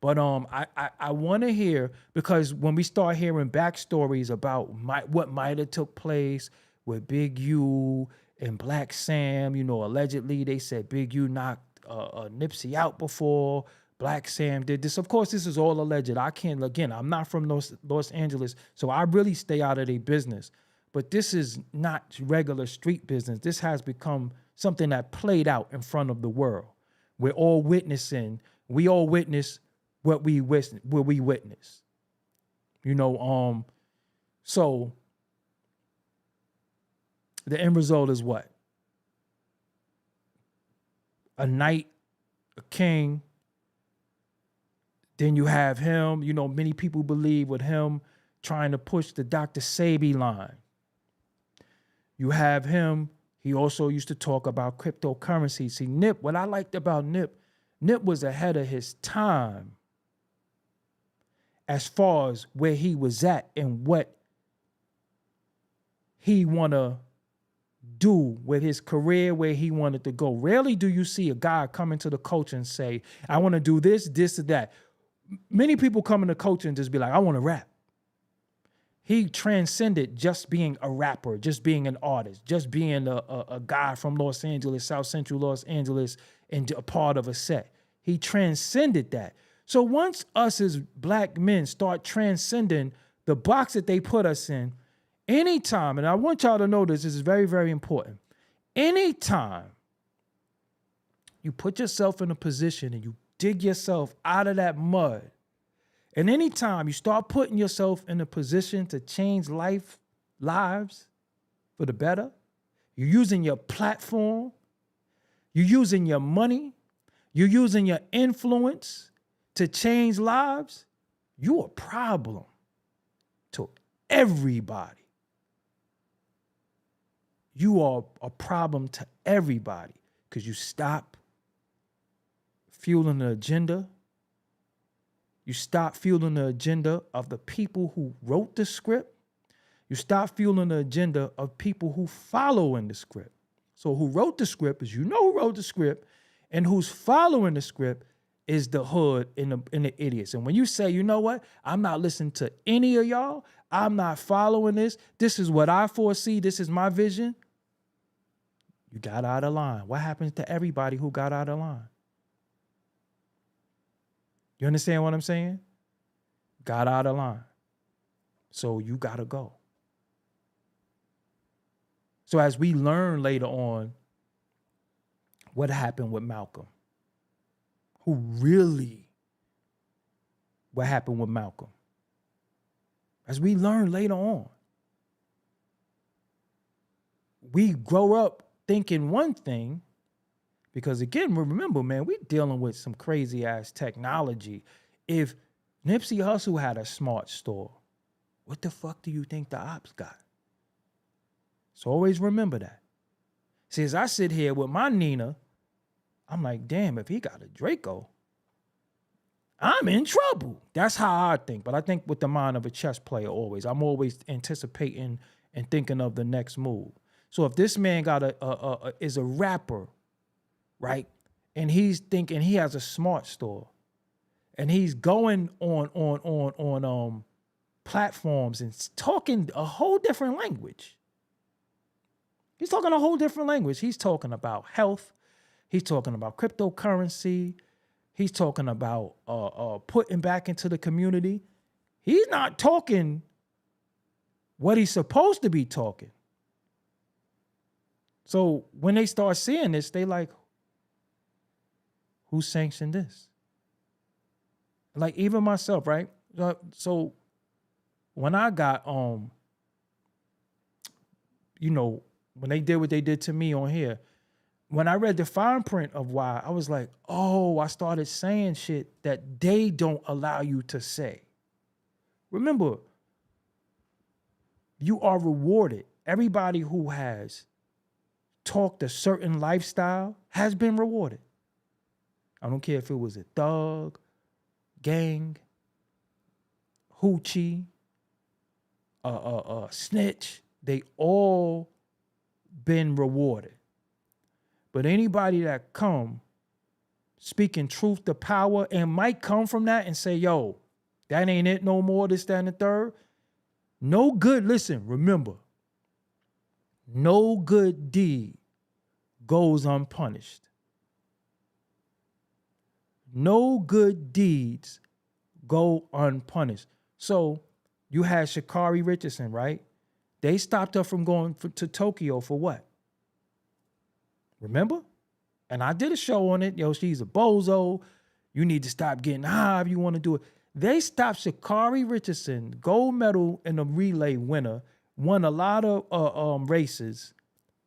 But I want to hear, because when we start hearing backstories about what might have took place with Big U and Blacc Sam, you know, allegedly they said Big U knocked Nipsey out before. Blacc Sam did this. Of course, this is all alleged. I'm not from Los Angeles, so I really stay out of their business. But this is not regular street business. This has become something that played out in front of the world. We're all witnessing. We all witness what we witness. You know, so the end result is what? A knight, a king. Then you have him, you know, many people believe with him trying to push the Dr. Sebi line. You have him, he also used to talk about cryptocurrency. See, Nip, what I liked about Nip was ahead of his time as far as where he was at and what he want to do with his career, where he wanted to go. Rarely do you see a guy come into the coach and say, I want to do this, this, or that. Many people come into coaching and just be like, I want to rap. He transcended just being a rapper, just being an artist, just being a guy from Los Angeles, South Central Los Angeles, and a part of a set. He transcended that. So once us as black men start transcending the box that they put us in, anytime, and I want y'all to know this is very, very important. Anytime you put yourself in a position and you dig yourself out of that mud, and anytime you start putting yourself in a position to change lives for the better, you're using your platform, you're using your money, you're using your influence to change lives, you're a problem to everybody. You are a problem to everybody because you stop fueling the agenda. You stop fueling the agenda of the people who wrote the script. You stop fueling the agenda of people who follow in the script. So who wrote the script is, you know who wrote the script, and who's following the script, is the hood and the idiots. And when you say, you know what, I'm not listening to any of y'all, I'm not following this, this is what I foresee, this is my vision, you got out of line. What happens to everybody who got out of line? You understand what I'm saying? Got out of line. So you got to go. So as we learn later on what happened with Malcolm, what happened with Malcolm, as we learn later on, we grow up thinking one thing, because again, remember, man, we're dealing with some crazy ass technology. If Nipsey Hussle had a smart store, what the fuck do you think the ops got? So always remember that. See, as I sit here with my Nina, I'm like, damn, if he got a Draco, I'm in trouble. That's how I think. But I think with the mind of a chess player always. I'm always anticipating and thinking of the next move. So if this man got is a rapper, right? And he's thinking he has a smart store, and he's going on platforms and talking a whole different language. He's talking a whole different language. He's talking about health. He's talking about cryptocurrency. He's talking about putting back into the community. He's not talking what he's supposed to be talking. So when they start seeing this, they like, who sanctioned this? Like even myself, right? So when I got, when they did what they did to me on here, when I read the fine print of why, I was like, oh, I started saying shit that they don't allow you to say. Remember, you are rewarded. Everybody who has talked a certain lifestyle has been rewarded. I don't care if it was a thug, gang, hoochie, snitch. They all been rewarded. But anybody that come speaking truth to power and might come from that and say, yo, that ain't it no more, this, that, and the third. No good, listen, remember, no good deed goes unpunished. No good deeds go unpunished. So you had Sha'Carri Richardson, right? They stopped her from going to Tokyo for what? Remember? And I did a show on it. Yo, she's a bozo. You need to stop getting high if you want to do it. They stopped Sha'Carri Richardson, gold medal in a relay winner, won a lot of races,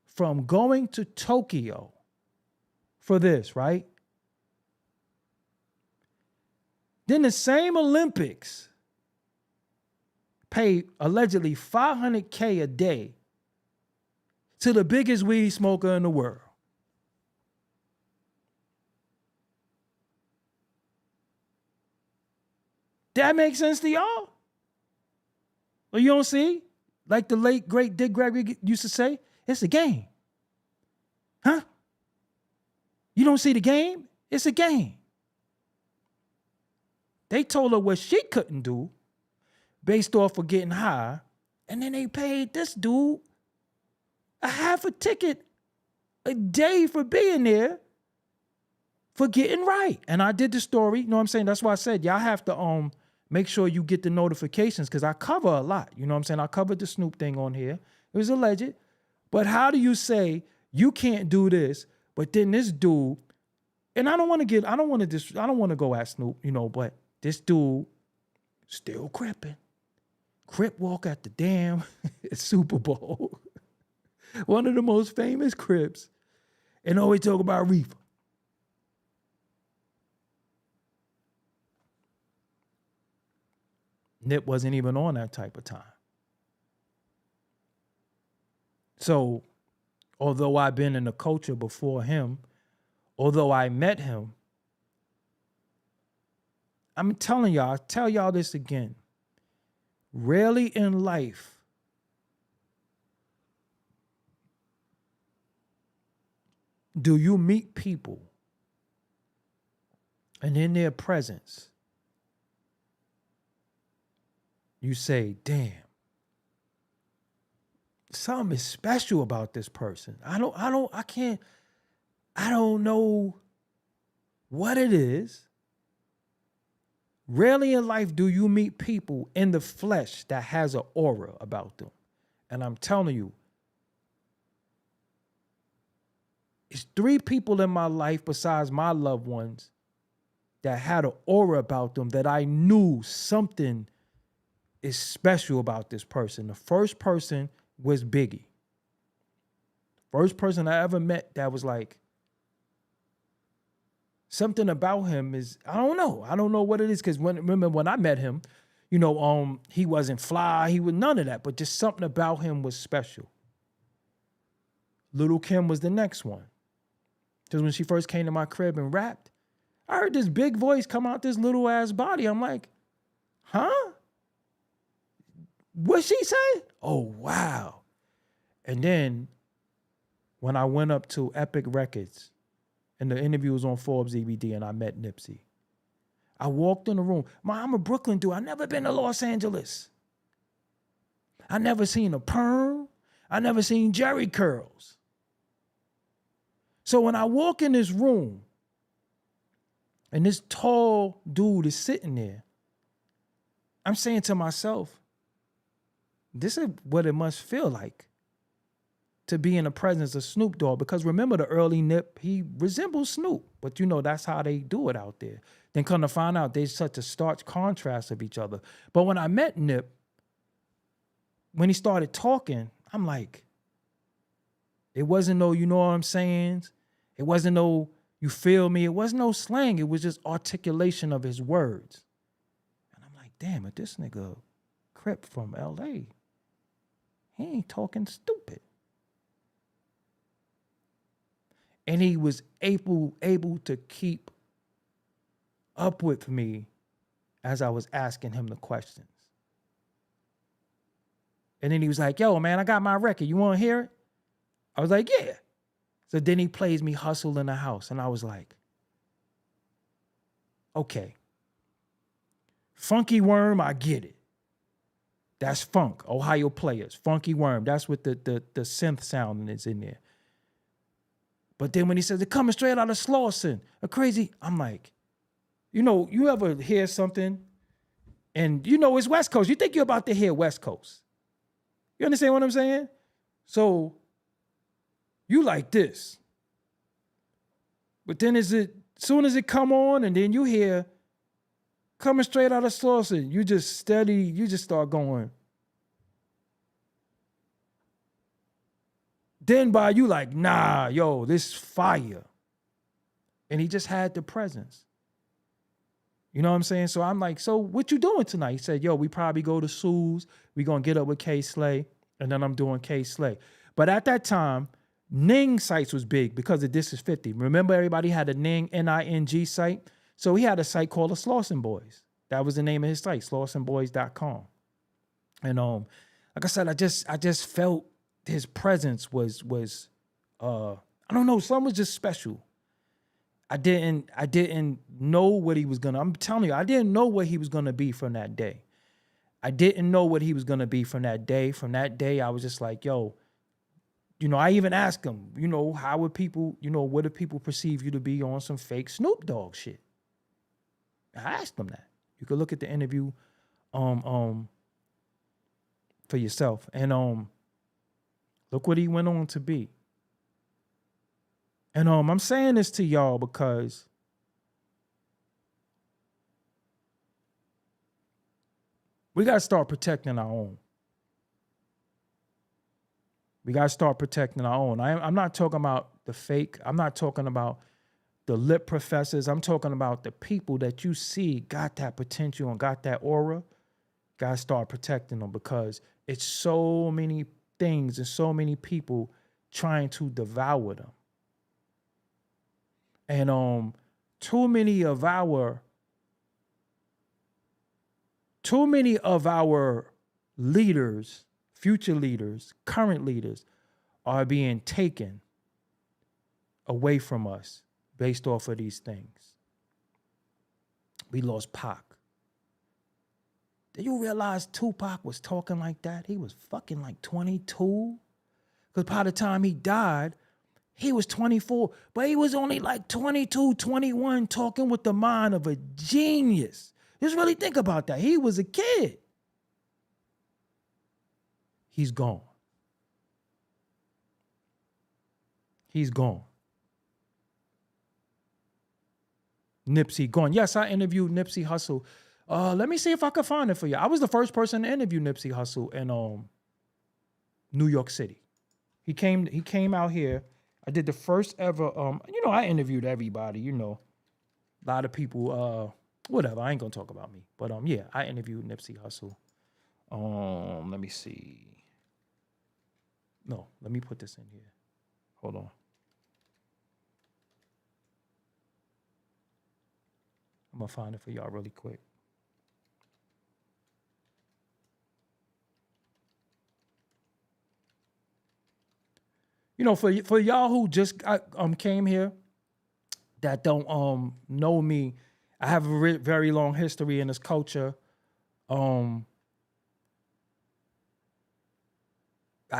from going to Tokyo for this, right? Then the same Olympics paid allegedly $500K a day to the biggest weed smoker in the world. That makes sense to y'all? Or you don't see? Like the late, great Dick Gregory used to say, it's a game. Huh? You don't see the game? It's a game. They told her what she couldn't do based off of getting high, and then they paid this dude a half a ticket a day for being there for getting right. And I did the story, you know what I'm saying? That's why I said y'all have to make sure you get the notifications, because I cover a lot, you know what I'm saying? I covered the Snoop thing on here. It was alleged. But how do you say you can't do this, but then this dude, and I don't want to go at Snoop, but this dude still cripping. Crip walk at the damn Super Bowl. One of the most famous Crips. And always talk about reefer. Nip wasn't even on that type of time. So, although I've been in the culture before him, although I met him, I'm telling y'all, I'll tell y'all this again. Rarely in life do you meet people And in their presence, you say, damn, something is special about this person. I don't know what it is. Rarely in life do you meet people in the flesh that has an aura about them. And I'm telling you, it's 3 people in my life besides my loved ones that had an aura about them that I knew something is special about this person. The first person was Biggie. First person I ever met that was like, something about him is, I don't know what it is. Because remember when I met him, he wasn't fly, he was none of that, but just something about him was special. Little Kim was the next one. Because when she first came to my crib and rapped, I heard this big voice come out this little ass body. I'm like, huh? What she say? Oh, wow. And then when I went up to Epic Records and the interview was on Forbes EBD and I met Nipsey, I walked in the room. I'm a Brooklyn dude. I never been to Los Angeles. I never seen a perm. I never seen Jerry curls. So when I walk in this room and this tall dude is sitting there, I'm saying to myself, this is what it must feel like to be in the presence of Snoop Dogg. Because remember the early Nip, he resembles Snoop. But that's how they do it out there. Then come to find out there's such a stark contrast of each other. But when I met Nip, when he started talking, I'm like, it wasn't no, you know what I'm saying? It wasn't no, you feel me? It wasn't no slang. It was just articulation of his words. And I'm like, damn it, this nigga Crip from LA, he ain't talking stupid. And he was able to keep up with me as I was asking him the questions. And then he was like, yo, man, I got my record. You want to hear it? I was like, yeah. So then he plays me Hustle in the House. And I was like, okay. Funky Worm, I get it. That's funk, Ohio Players. Funky Worm, that's what the synth sound is in there. But then when he says, they're coming straight out of Slauson, a crazy, I'm like, you ever hear something and it's West Coast. You think you're about to hear West Coast. You understand what I'm saying? So you like this. But then soon as it come on and then you hear coming straight out of Slauson, you just start going. Then by you like, nah, yo, this fire. And he just had the presence. You know what I'm saying? So I'm like, so what you doing tonight? He said, yo, we probably go to Sue's. We going to get up with K Slay. And then I'm doing K Slay. But at that time, Ning sites was big because of This Is 50. Remember everybody had a Ning, N-I-N-G site? So he had a site called the Slauson Boys. That was the name of his site, slausonboys.com. And like I said, I just felt his presence was I don't know, something was just special. I didn't know what he was gonna, I'm telling you, I didn't know what he was gonna be from that day. I didn't know what he was gonna be from that day. From that day, I was just like, yo, I even asked him, how would people, what do people perceive you to be on some fake Snoop Dogg shit? I asked him that. You could look at the interview for yourself. And look what he went on to be. And I'm saying this to y'all because we got to start protecting our own. We got to start protecting our own. I'm not talking about the fake. I'm not talking about the lip professors. I'm talking about the people that you see got that potential and got that aura. Got to start protecting them because it's so many things and so many people trying to devour them. And too many of our leaders, future leaders, current leaders are being taken away from us based off of these things. we lost Pac. Did you realize Tupac was talking like that? He was fucking like 22. Because by the time he died, he was 24. But he was only like 22, 21, talking with the mind of a genius. Just really think about that. He was a kid. He's gone. He's gone. Nipsey gone. Yes, I interviewed Nipsey Hussle. Let me see if I can find it for you. I was the first person to interview Nipsey Hussle in New York City. He came out here. I did the first ever. I interviewed everybody. A lot of people. Whatever. I ain't gonna talk about me. But yeah, I interviewed Nipsey Hussle. Let me see. No, let me put this in here. Hold on. I'm gonna find it for y'all really quick. For y'all who just came here that don't know me, I have a very long history in this culture. I've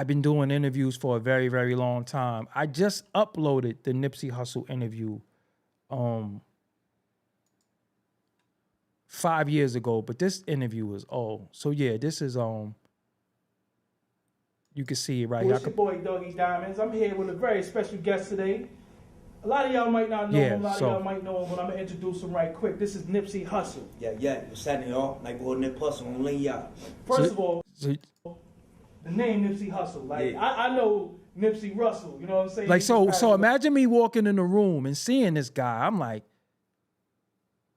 been doing interviews for a very, very long time. I just uploaded the Nipsey Hussle interview 5 years ago, but this interview is old. So yeah, this is you can see it right here. It's your boy Doggie Diamonds. I'm here with a very special guest today. A lot of y'all might not know him, a lot of y'all might know him, but I'm gonna introduce him right quick. This is Nipsey Hussle. Yeah, what's happening, y'all? Like, boy, Nip Hussle on Link, y'all. First of all, the name Nipsey Hussle. Like, yeah. I know Nipsey Russell, you know what I'm saying? Like, so imagine me walking in the room and seeing this guy. I'm like,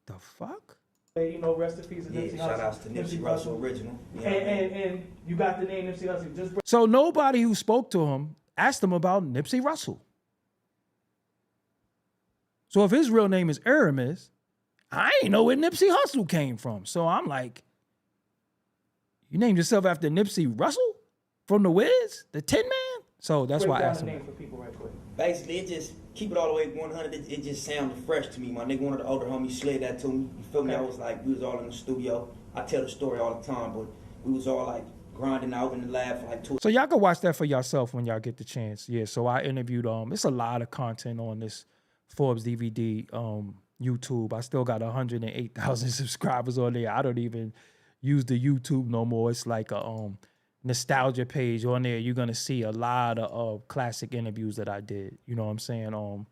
the fuck? Rest in peace to Nipsey Hussle. Shout outs to Nipsey Russell original. And you got the name Nipsey Hussle. So nobody who spoke to him asked him about Nipsey Russell. So if his real name is Aramis, I ain't know where Nipsey Hussle came from. So I'm like, you named yourself after Nipsey Russell from The Wiz, the Tin Man? So that's why I asked him. Name for people right quick. Basically, it just, keep it all the way 100, it just sounded fresh to me. My nigga, one of the older homies slid that to me. You feel me? I was like, we was all in the studio. I tell the story all the time, but we was all like grinding out in the lab for like 2. So y'all can watch that for yourself when y'all get the chance. Yeah, so I interviewed, it's a lot of content on this Forbes DVD YouTube. I still got 108,000 subscribers on there. I don't even use the YouTube no more. It's like a nostalgia page on there. You're gonna see a lot of classic interviews that I did. You know what I'm saying? On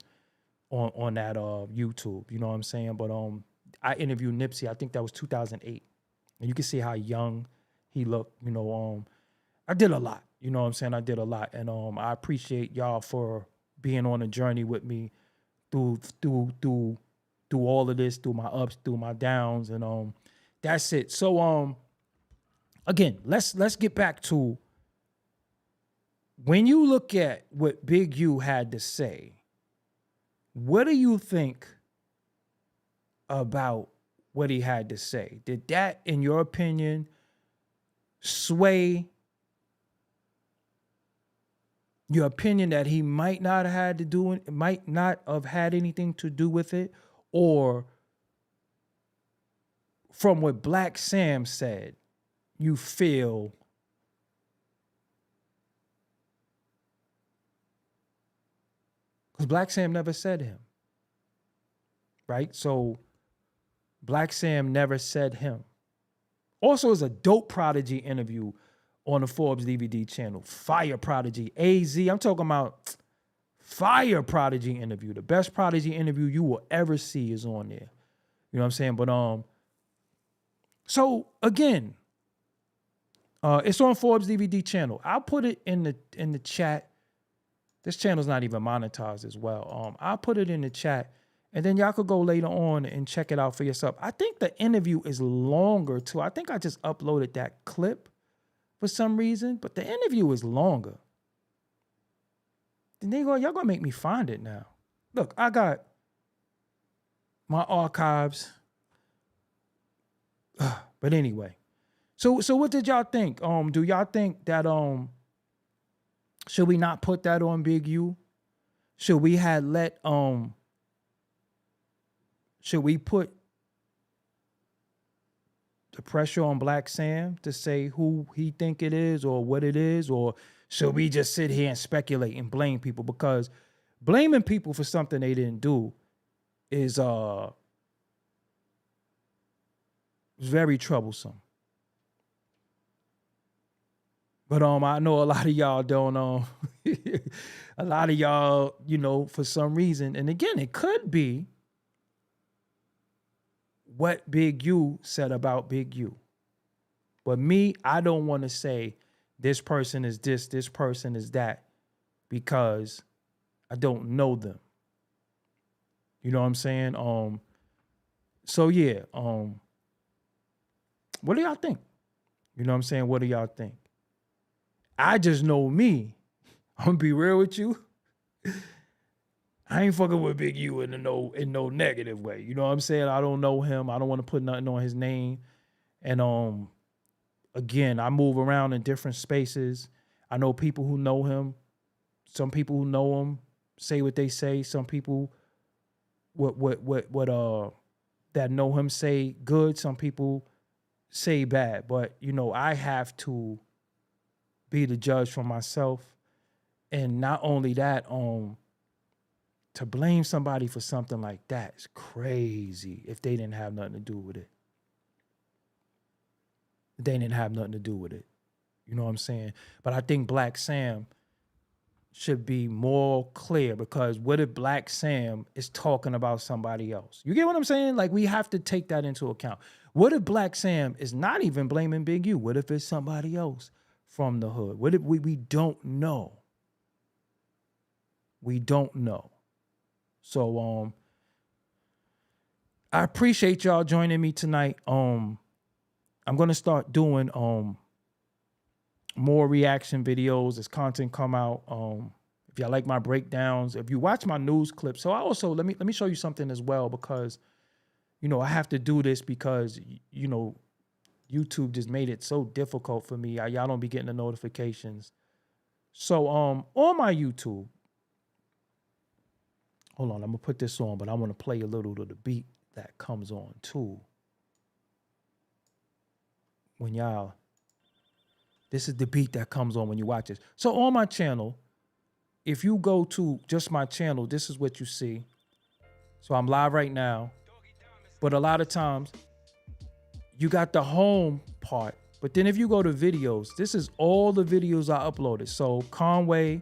that YouTube. You know what I'm saying? But I interviewed Nipsey. I think that was 2008, and you can see how young he looked. I did a lot. You know what I'm saying? I did a lot, and I appreciate y'all for being on a journey with me through all of this, through my ups, through my downs, and that's it. So again, let's get back to when you look at what Big U had to say. What do you think about what he had to say? Did that, in your opinion, sway your opinion that he might not have had anything to do with it? Or from what Blacc Sam said, you feel because Blacc Sam never said him, right? So Blacc Sam never said him. Also, is a dope Prodigy interview on the Forbes DVD channel. Fire Prodigy. AZ, I'm talking about fire Prodigy interview. The best Prodigy interview you will ever see is on there. You know what I'm saying? But so again, it's on Forbes DVD channel. I'll put it in the chat. This channel's not even monetized as well. I'll put it in the chat, and then y'all could go later on and check it out for yourself. I think the interview is longer too. I think I just uploaded that clip for some reason, but the interview is longer. Then y'all gonna make me find it now. Look, I got my archives. But anyway, so what did y'all think? Do y'all think that should we not put that on Big U? Should we have let should we put the pressure on Blacc Sam to say who he think it is or what it is, or should we just sit here and speculate and blame people? Because blaming people for something they didn't do is very troublesome. But I know a lot of y'all don't a lot of y'all, for some reason, and again, it could be what Big U said about Big U. But me, I don't want to say this person is this person is that, because I don't know them. You know what I'm saying? So yeah, what do y'all think? You know what I'm saying? What do y'all think? I just know me. I'm gonna be real with you. I ain't fucking with Big U in no negative way. You know what I'm saying? I don't know him. I don't want to put nothing on his name. And again, I move around in different spaces. I know people who know him. Some people who know him say what they say. Some people that know him say good. Some people say bad. But I have to be the judge for myself. And not only that, to blame somebody for something like that is crazy if they didn't have nothing to do with it. They didn't have nothing to do with it. You know what I'm saying? But I think Blacc Sam should be more clear, because what if Blacc Sam is talking about somebody else? You get what I'm saying? Like, we have to take that into account. What if Blacc Sam is not even blaming Big U? What if it's somebody else from the hood? What if we don't know? We don't know. So I appreciate y'all joining me tonight. I'm gonna start doing more reaction videos as content come out. If y'all like my breakdowns, if you watch my news clips. So I also let me show you something as well, because I have to do this because YouTube just made it so difficult for me. Y'all don't be getting the notifications. So on my YouTube, hold on, I'm gonna put this on, but I want to play a little of the beat that comes on too. This is the beat that comes on when you watch this. So on my channel, if you go to just my channel, this is what you see. So I'm live right now, but a lot of times you got the home part, but then if you go to videos, this is all the videos I uploaded. So Conway,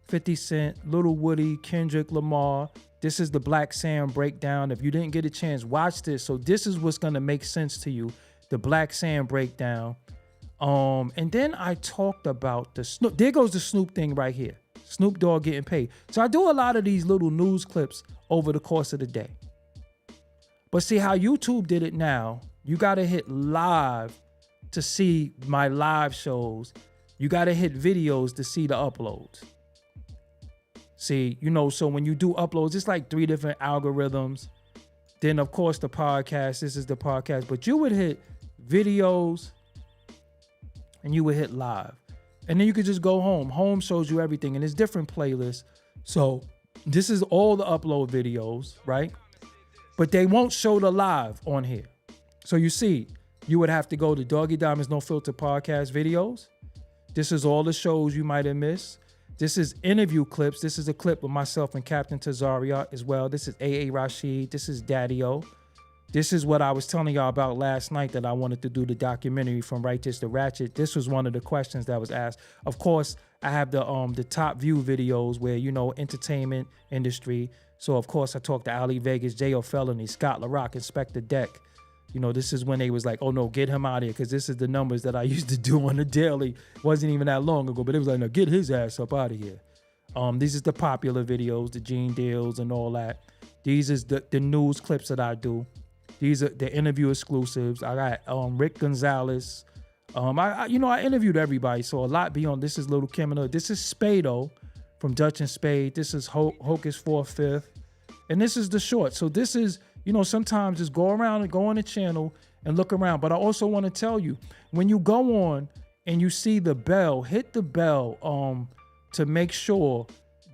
50 Cent, Little Woody, Kendrick Lamar. This is the Blacc Sam breakdown. If you didn't get a chance, watch this. So this is what's gonna make sense to you, the Blacc Sam breakdown. And then I talked about the Snoop. There goes the Snoop thing right here. Snoop Dogg getting paid. So I do a lot of these little news clips over the course of the day. But see how YouTube did it now, you gotta hit live to see my live shows. You gotta hit videos to see the uploads. See, so when you do uploads, it's like 3 different algorithms. Then of course the podcast, this is the podcast, but you would hit videos and you would hit live. And then you could just go home. Home shows you everything, and it's different playlists. So this is all the upload videos, right? But they won't show the live on here. So you see, you would have to go to Doggie Diamonds No Filter podcast videos. This is all the shows you might have missed. This is interview clips. This is a clip with myself and Captain Tazaria as well. This is A.A. Rashid. This is Daddy-O. This is what I was telling y'all about last night, that I wanted to do the documentary From Righteous to Ratchet. This was one of the questions that was asked. Of course, I have the top view videos where, entertainment industry. So, of course, I talked to Ali Vegas, J.O. Felony, Scott LaRock, Inspector Deck. This is when they was like, oh, no, get him out of here, because this is the numbers that I used to do on the daily. Wasn't even that long ago, but it was like, no, get his ass up out of here. These is the popular videos, the Gene Deals and all that. These is the news clips that I do. These are the interview exclusives. I got Rick Gonzalez. I interviewed everybody, so a lot beyond. This is Little Kim and her. This is Spado from Dutch and Spade. This is Hocus 4/5. And this is the short. So this is, sometimes just go around and go on the channel and look around. But I also want to tell you, when you go on and you see the bell, hit the bell to make sure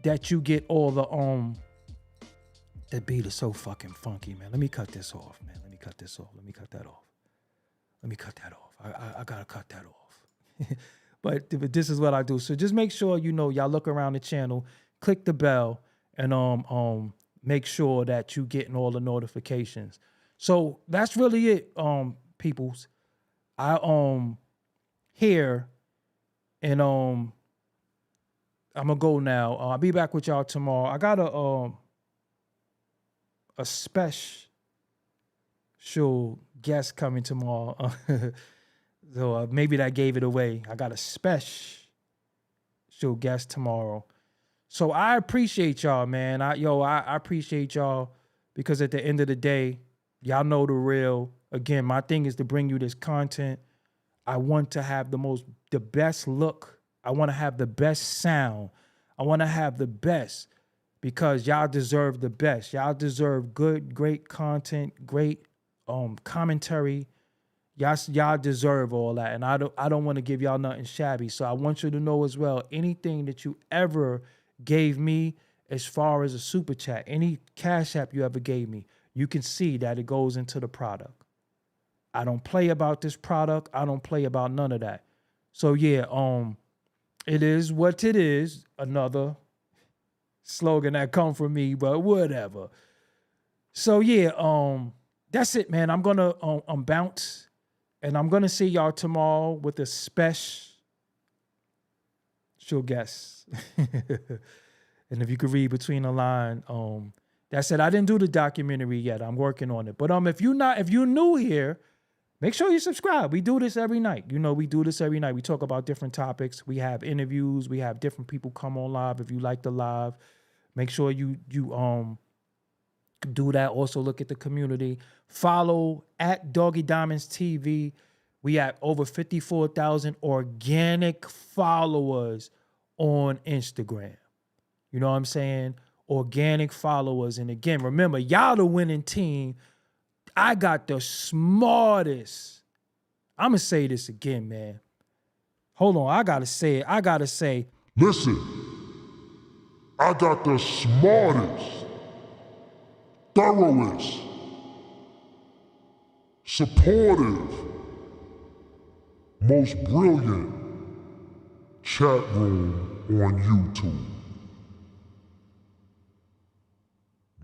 that you get all the beat is so fucking funky, man. Let me cut this off, man. Let me cut this off. Let me cut that off. Let me cut that off. I gotta cut that off. But this is what I do. So just make sure y'all look around the channel, click the bell, and make sure that you getting all the notifications. So that's really it, peoples. I here and I'm gonna go now. I'll be back with y'all tomorrow. I got a special guest coming tomorrow. So maybe that gave it away. I got a special guest tomorrow. So I appreciate y'all, man. I appreciate y'all because at the end of the day, y'all know the real. Again, my thing is to bring you this content. I want to have the best look. I want to have the best sound. I want to have the best because y'all deserve the best. Y'all deserve good, great content, great commentary. Y'all deserve all that. And I don't want to give y'all nothing shabby. So I want you to know as well, anything that you ever gave me as far as a super chat, any Cash App you ever gave me, you can see that it goes into the product. I don't play about this product. I don't play about none of that. So yeah, it is what it is. Another slogan that come from me, but whatever. So yeah, that's it, man. I'm gonna bounce. And I'm going to see y'all tomorrow with a special guest. And if you could read between the line, that's it. I didn't do the documentary yet. I'm working on it. But if you're new here, make sure you subscribe. We do this every night. We do this every night. We talk about different topics. We have interviews. We have different people come on live. If you like the live, make sure you do that. Also look at the community. Follow at Doggie Diamonds TV. We have over 54,000 organic followers on Instagram. You know what I'm saying? Organic followers. And again, remember, y'all the winning team. I got the smartest. I'm going to say this again, man. Hold on. I got to say it. Listen, I got the smartest, thoroughest, supportive, most brilliant chat room on YouTube.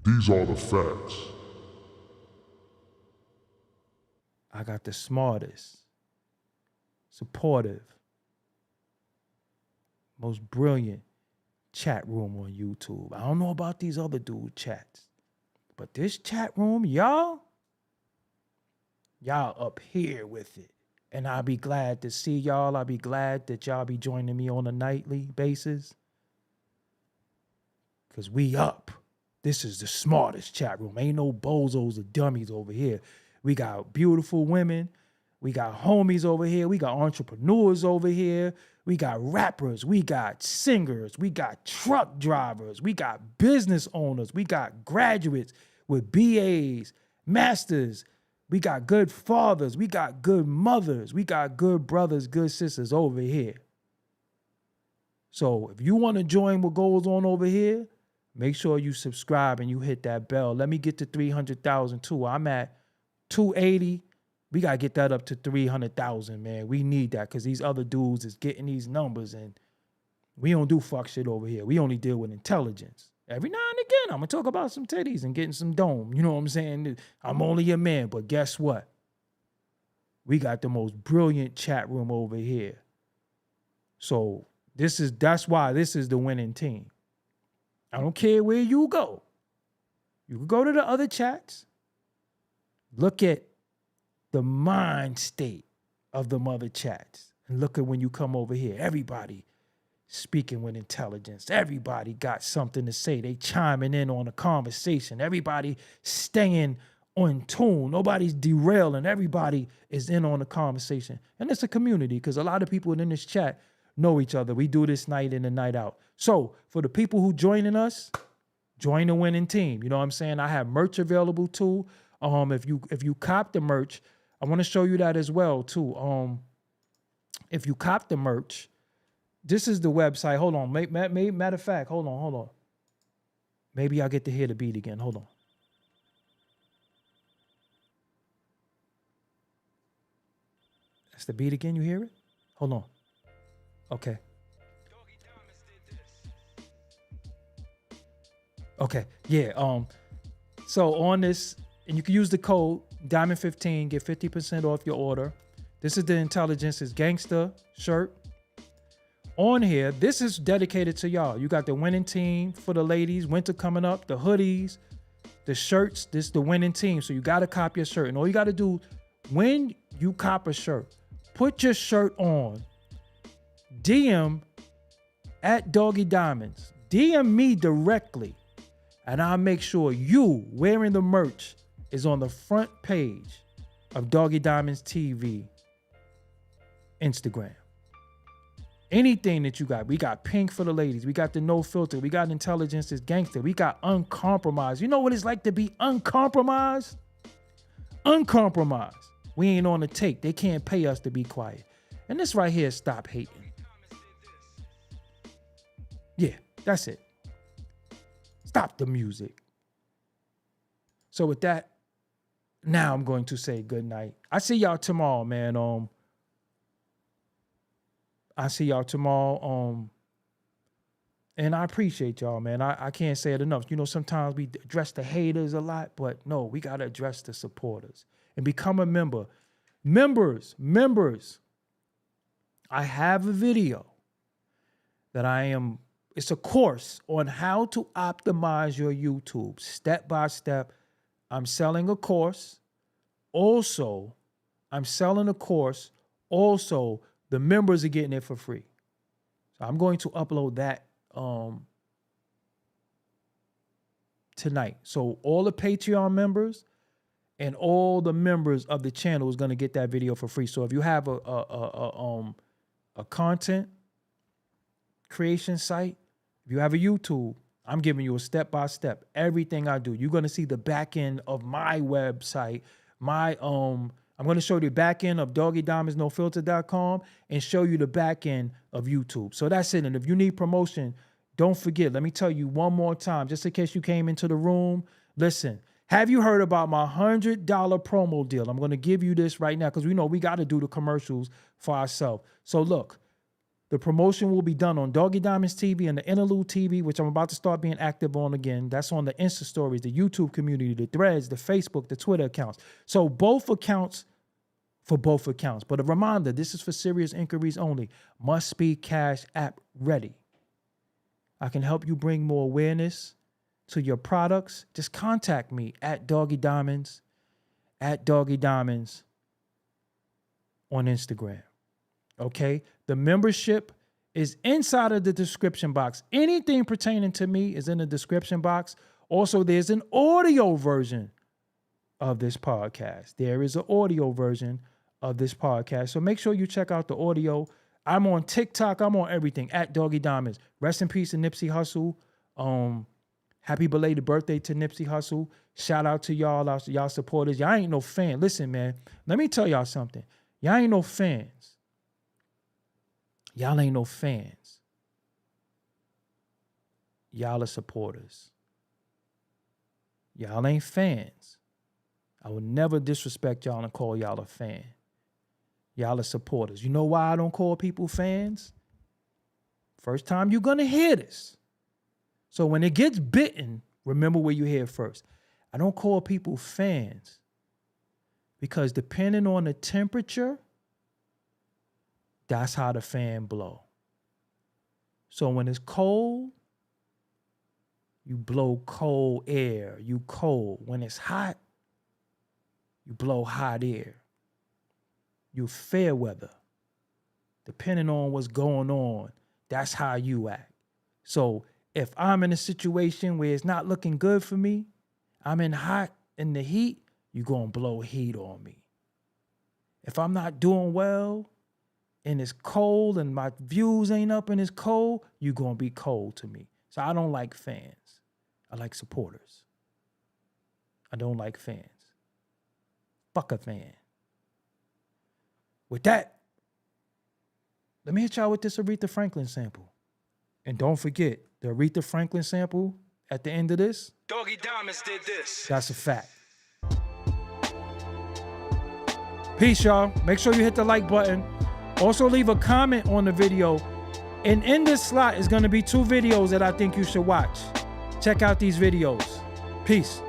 These are the facts. I got the smartest, supportive, most brilliant chat room on YouTube. I don't know about these other dude chats, but this chat room, y'all up here with it. And I'll be glad to see y'all. I'll be glad that y'all be joining me on a nightly basis. Because we up. This is the smartest chat room. Ain't no bozos or dummies over here. We got beautiful women. We got homies over here. We got entrepreneurs over here. We got rappers. We got singers. We got truck drivers. We got business owners. We got graduates with BAs, masters. We got good fathers. We got good mothers. We got good brothers, good sisters over here. So if you want to join what goes on over here, make sure you subscribe and you hit that bell. Let me get to 300,000 too. I'm at 280. We got to get that up to 300,000, man. We need that because these other dudes is getting these numbers and we don't do fuck shit over here. We only deal with intelligence. Every now and again, I'm going to talk about some titties and getting some dome. You know what I'm saying? I'm only a man, but guess what? We got the most brilliant chat room over here. So that's why this is the winning team. I don't care where you go. You can go to the other chats. Look at the mind state of the mother chats. And look at when you come over here. Everybody speaking with intelligence. Everybody got something to say. They chiming in on a conversation. Everybody staying on tune. Nobody's derailing. Everybody is in on the conversation. And it's a community because a lot of people in this chat know each other. We do this night in and night out. So for the people who joining us, join the winning team. You know what I'm saying? I have merch available too. If you cop the merch, I want to show you that as well too. If you cop the merch, this is the website. Hold on. Matter of fact, hold on. Maybe I'll get to hear the beat again. Hold on. That's the beat again. You hear it? Hold on. Okay. Okay. Yeah. So on this, and you can use the code Diamond15, get 50% off your order. This is the Intelligence is Gangsta shirt. On here, this is dedicated to y'all. You got the winning team for the ladies, winter coming up, the hoodies, the shirts. This is the winning team. So you got to cop your shirt. And all you got to do when you cop a shirt, put your shirt on, DM at Doggie Diamonds. DM me directly. And I'll make sure you wearing the merch is on the front page of Doggie Diamonds TV Instagram. Anything that you got. We got pink for the ladies. We got the no filter. We got Intelligence is Gangster. We got uncompromised. You know what it's like to be uncompromised? Uncompromised. We ain't on the take. They can't pay us to be quiet. And this right here, stop hating. Yeah, that's it. Stop the music. So with that, now I'm going to say good night. I see y'all tomorrow, man. I see y'all tomorrow. And I appreciate y'all, man. I can't say it enough. You know, sometimes we address the haters a lot, but no, we got to address the supporters and become a member. Members. I have a video that it's a course on how to optimize your YouTube step by step. I'm selling a course. Also, the members are getting it for free. So I'm going to upload that tonight. So all the Patreon members and all the members of the channel is going to get that video for free. So if you have a content creation site, if you have a YouTube, I'm giving you a step-by-step, everything I do. You're going to see the back end of my website, I'm going to show you the back end of doggiediamondsnofilter.com and show you the back end of YouTube. So that's it. And if you need promotion, don't forget, let me tell you one more time, just in case you came into the room, listen, have you heard about my $100 promo deal? I'm going to give you this right now because we know we got to do the commercials for ourselves. So look, the promotion will be done on Doggie Diamonds TV and the Interlude TV, which I'm about to start being active on again. That's on the Insta stories, the YouTube community, the threads, the Facebook, the Twitter accounts. So both accounts for both accounts. But a reminder, this is for serious inquiries only. Must be Cash App ready. I can help you bring more awareness to your products. Just contact me at Doggie Diamonds on Instagram. Okay? The membership is inside of the description box. Anything pertaining to me is in the description box. Also, there's an audio version of this podcast. There is an audio version of this podcast. So make sure you check out the audio. I'm on TikTok. I'm on everything at Doggie Diamonds. Rest in peace to Nipsey Hussle. Happy belated birthday to Nipsey Hussle. Shout out to y'all supporters. Y'all ain't no fan. Listen, man, let me tell y'all something. Y'all ain't no fans. Y'all ain't no fans. Y'all are supporters. Y'all ain't fans. I would never disrespect y'all and call y'all a fan. Y'all are supporters. You know why I don't call people fans? First time you're going to hear this. So when it gets bitten, remember where you hear it first. I don't call people fans because depending on the temperature, that's how the fan blow. So when it's cold, you blow cold air. You cold. When it's hot, you blow hot air. You fair weather. Depending on what's going on, that's how you act. So if I'm in a situation where it's not looking good for me, I'm in the heat, you're going to blow heat on me. If I'm not doing well and it's cold and my views ain't up and it's cold, you're going to be cold to me. So I don't like fans. I like supporters. I don't like fans. Fuck a fan. With that, let me hit y'all with this Aretha Franklin sample. And don't forget, the Aretha Franklin sample at the end of this, Doggie Diamonds did this. that's a fact. Peace, y'all. Make sure you hit the like button. Also, leave a comment on the video. And in this slot is going to be 2 videos that I think you should watch. Check out these videos. Peace.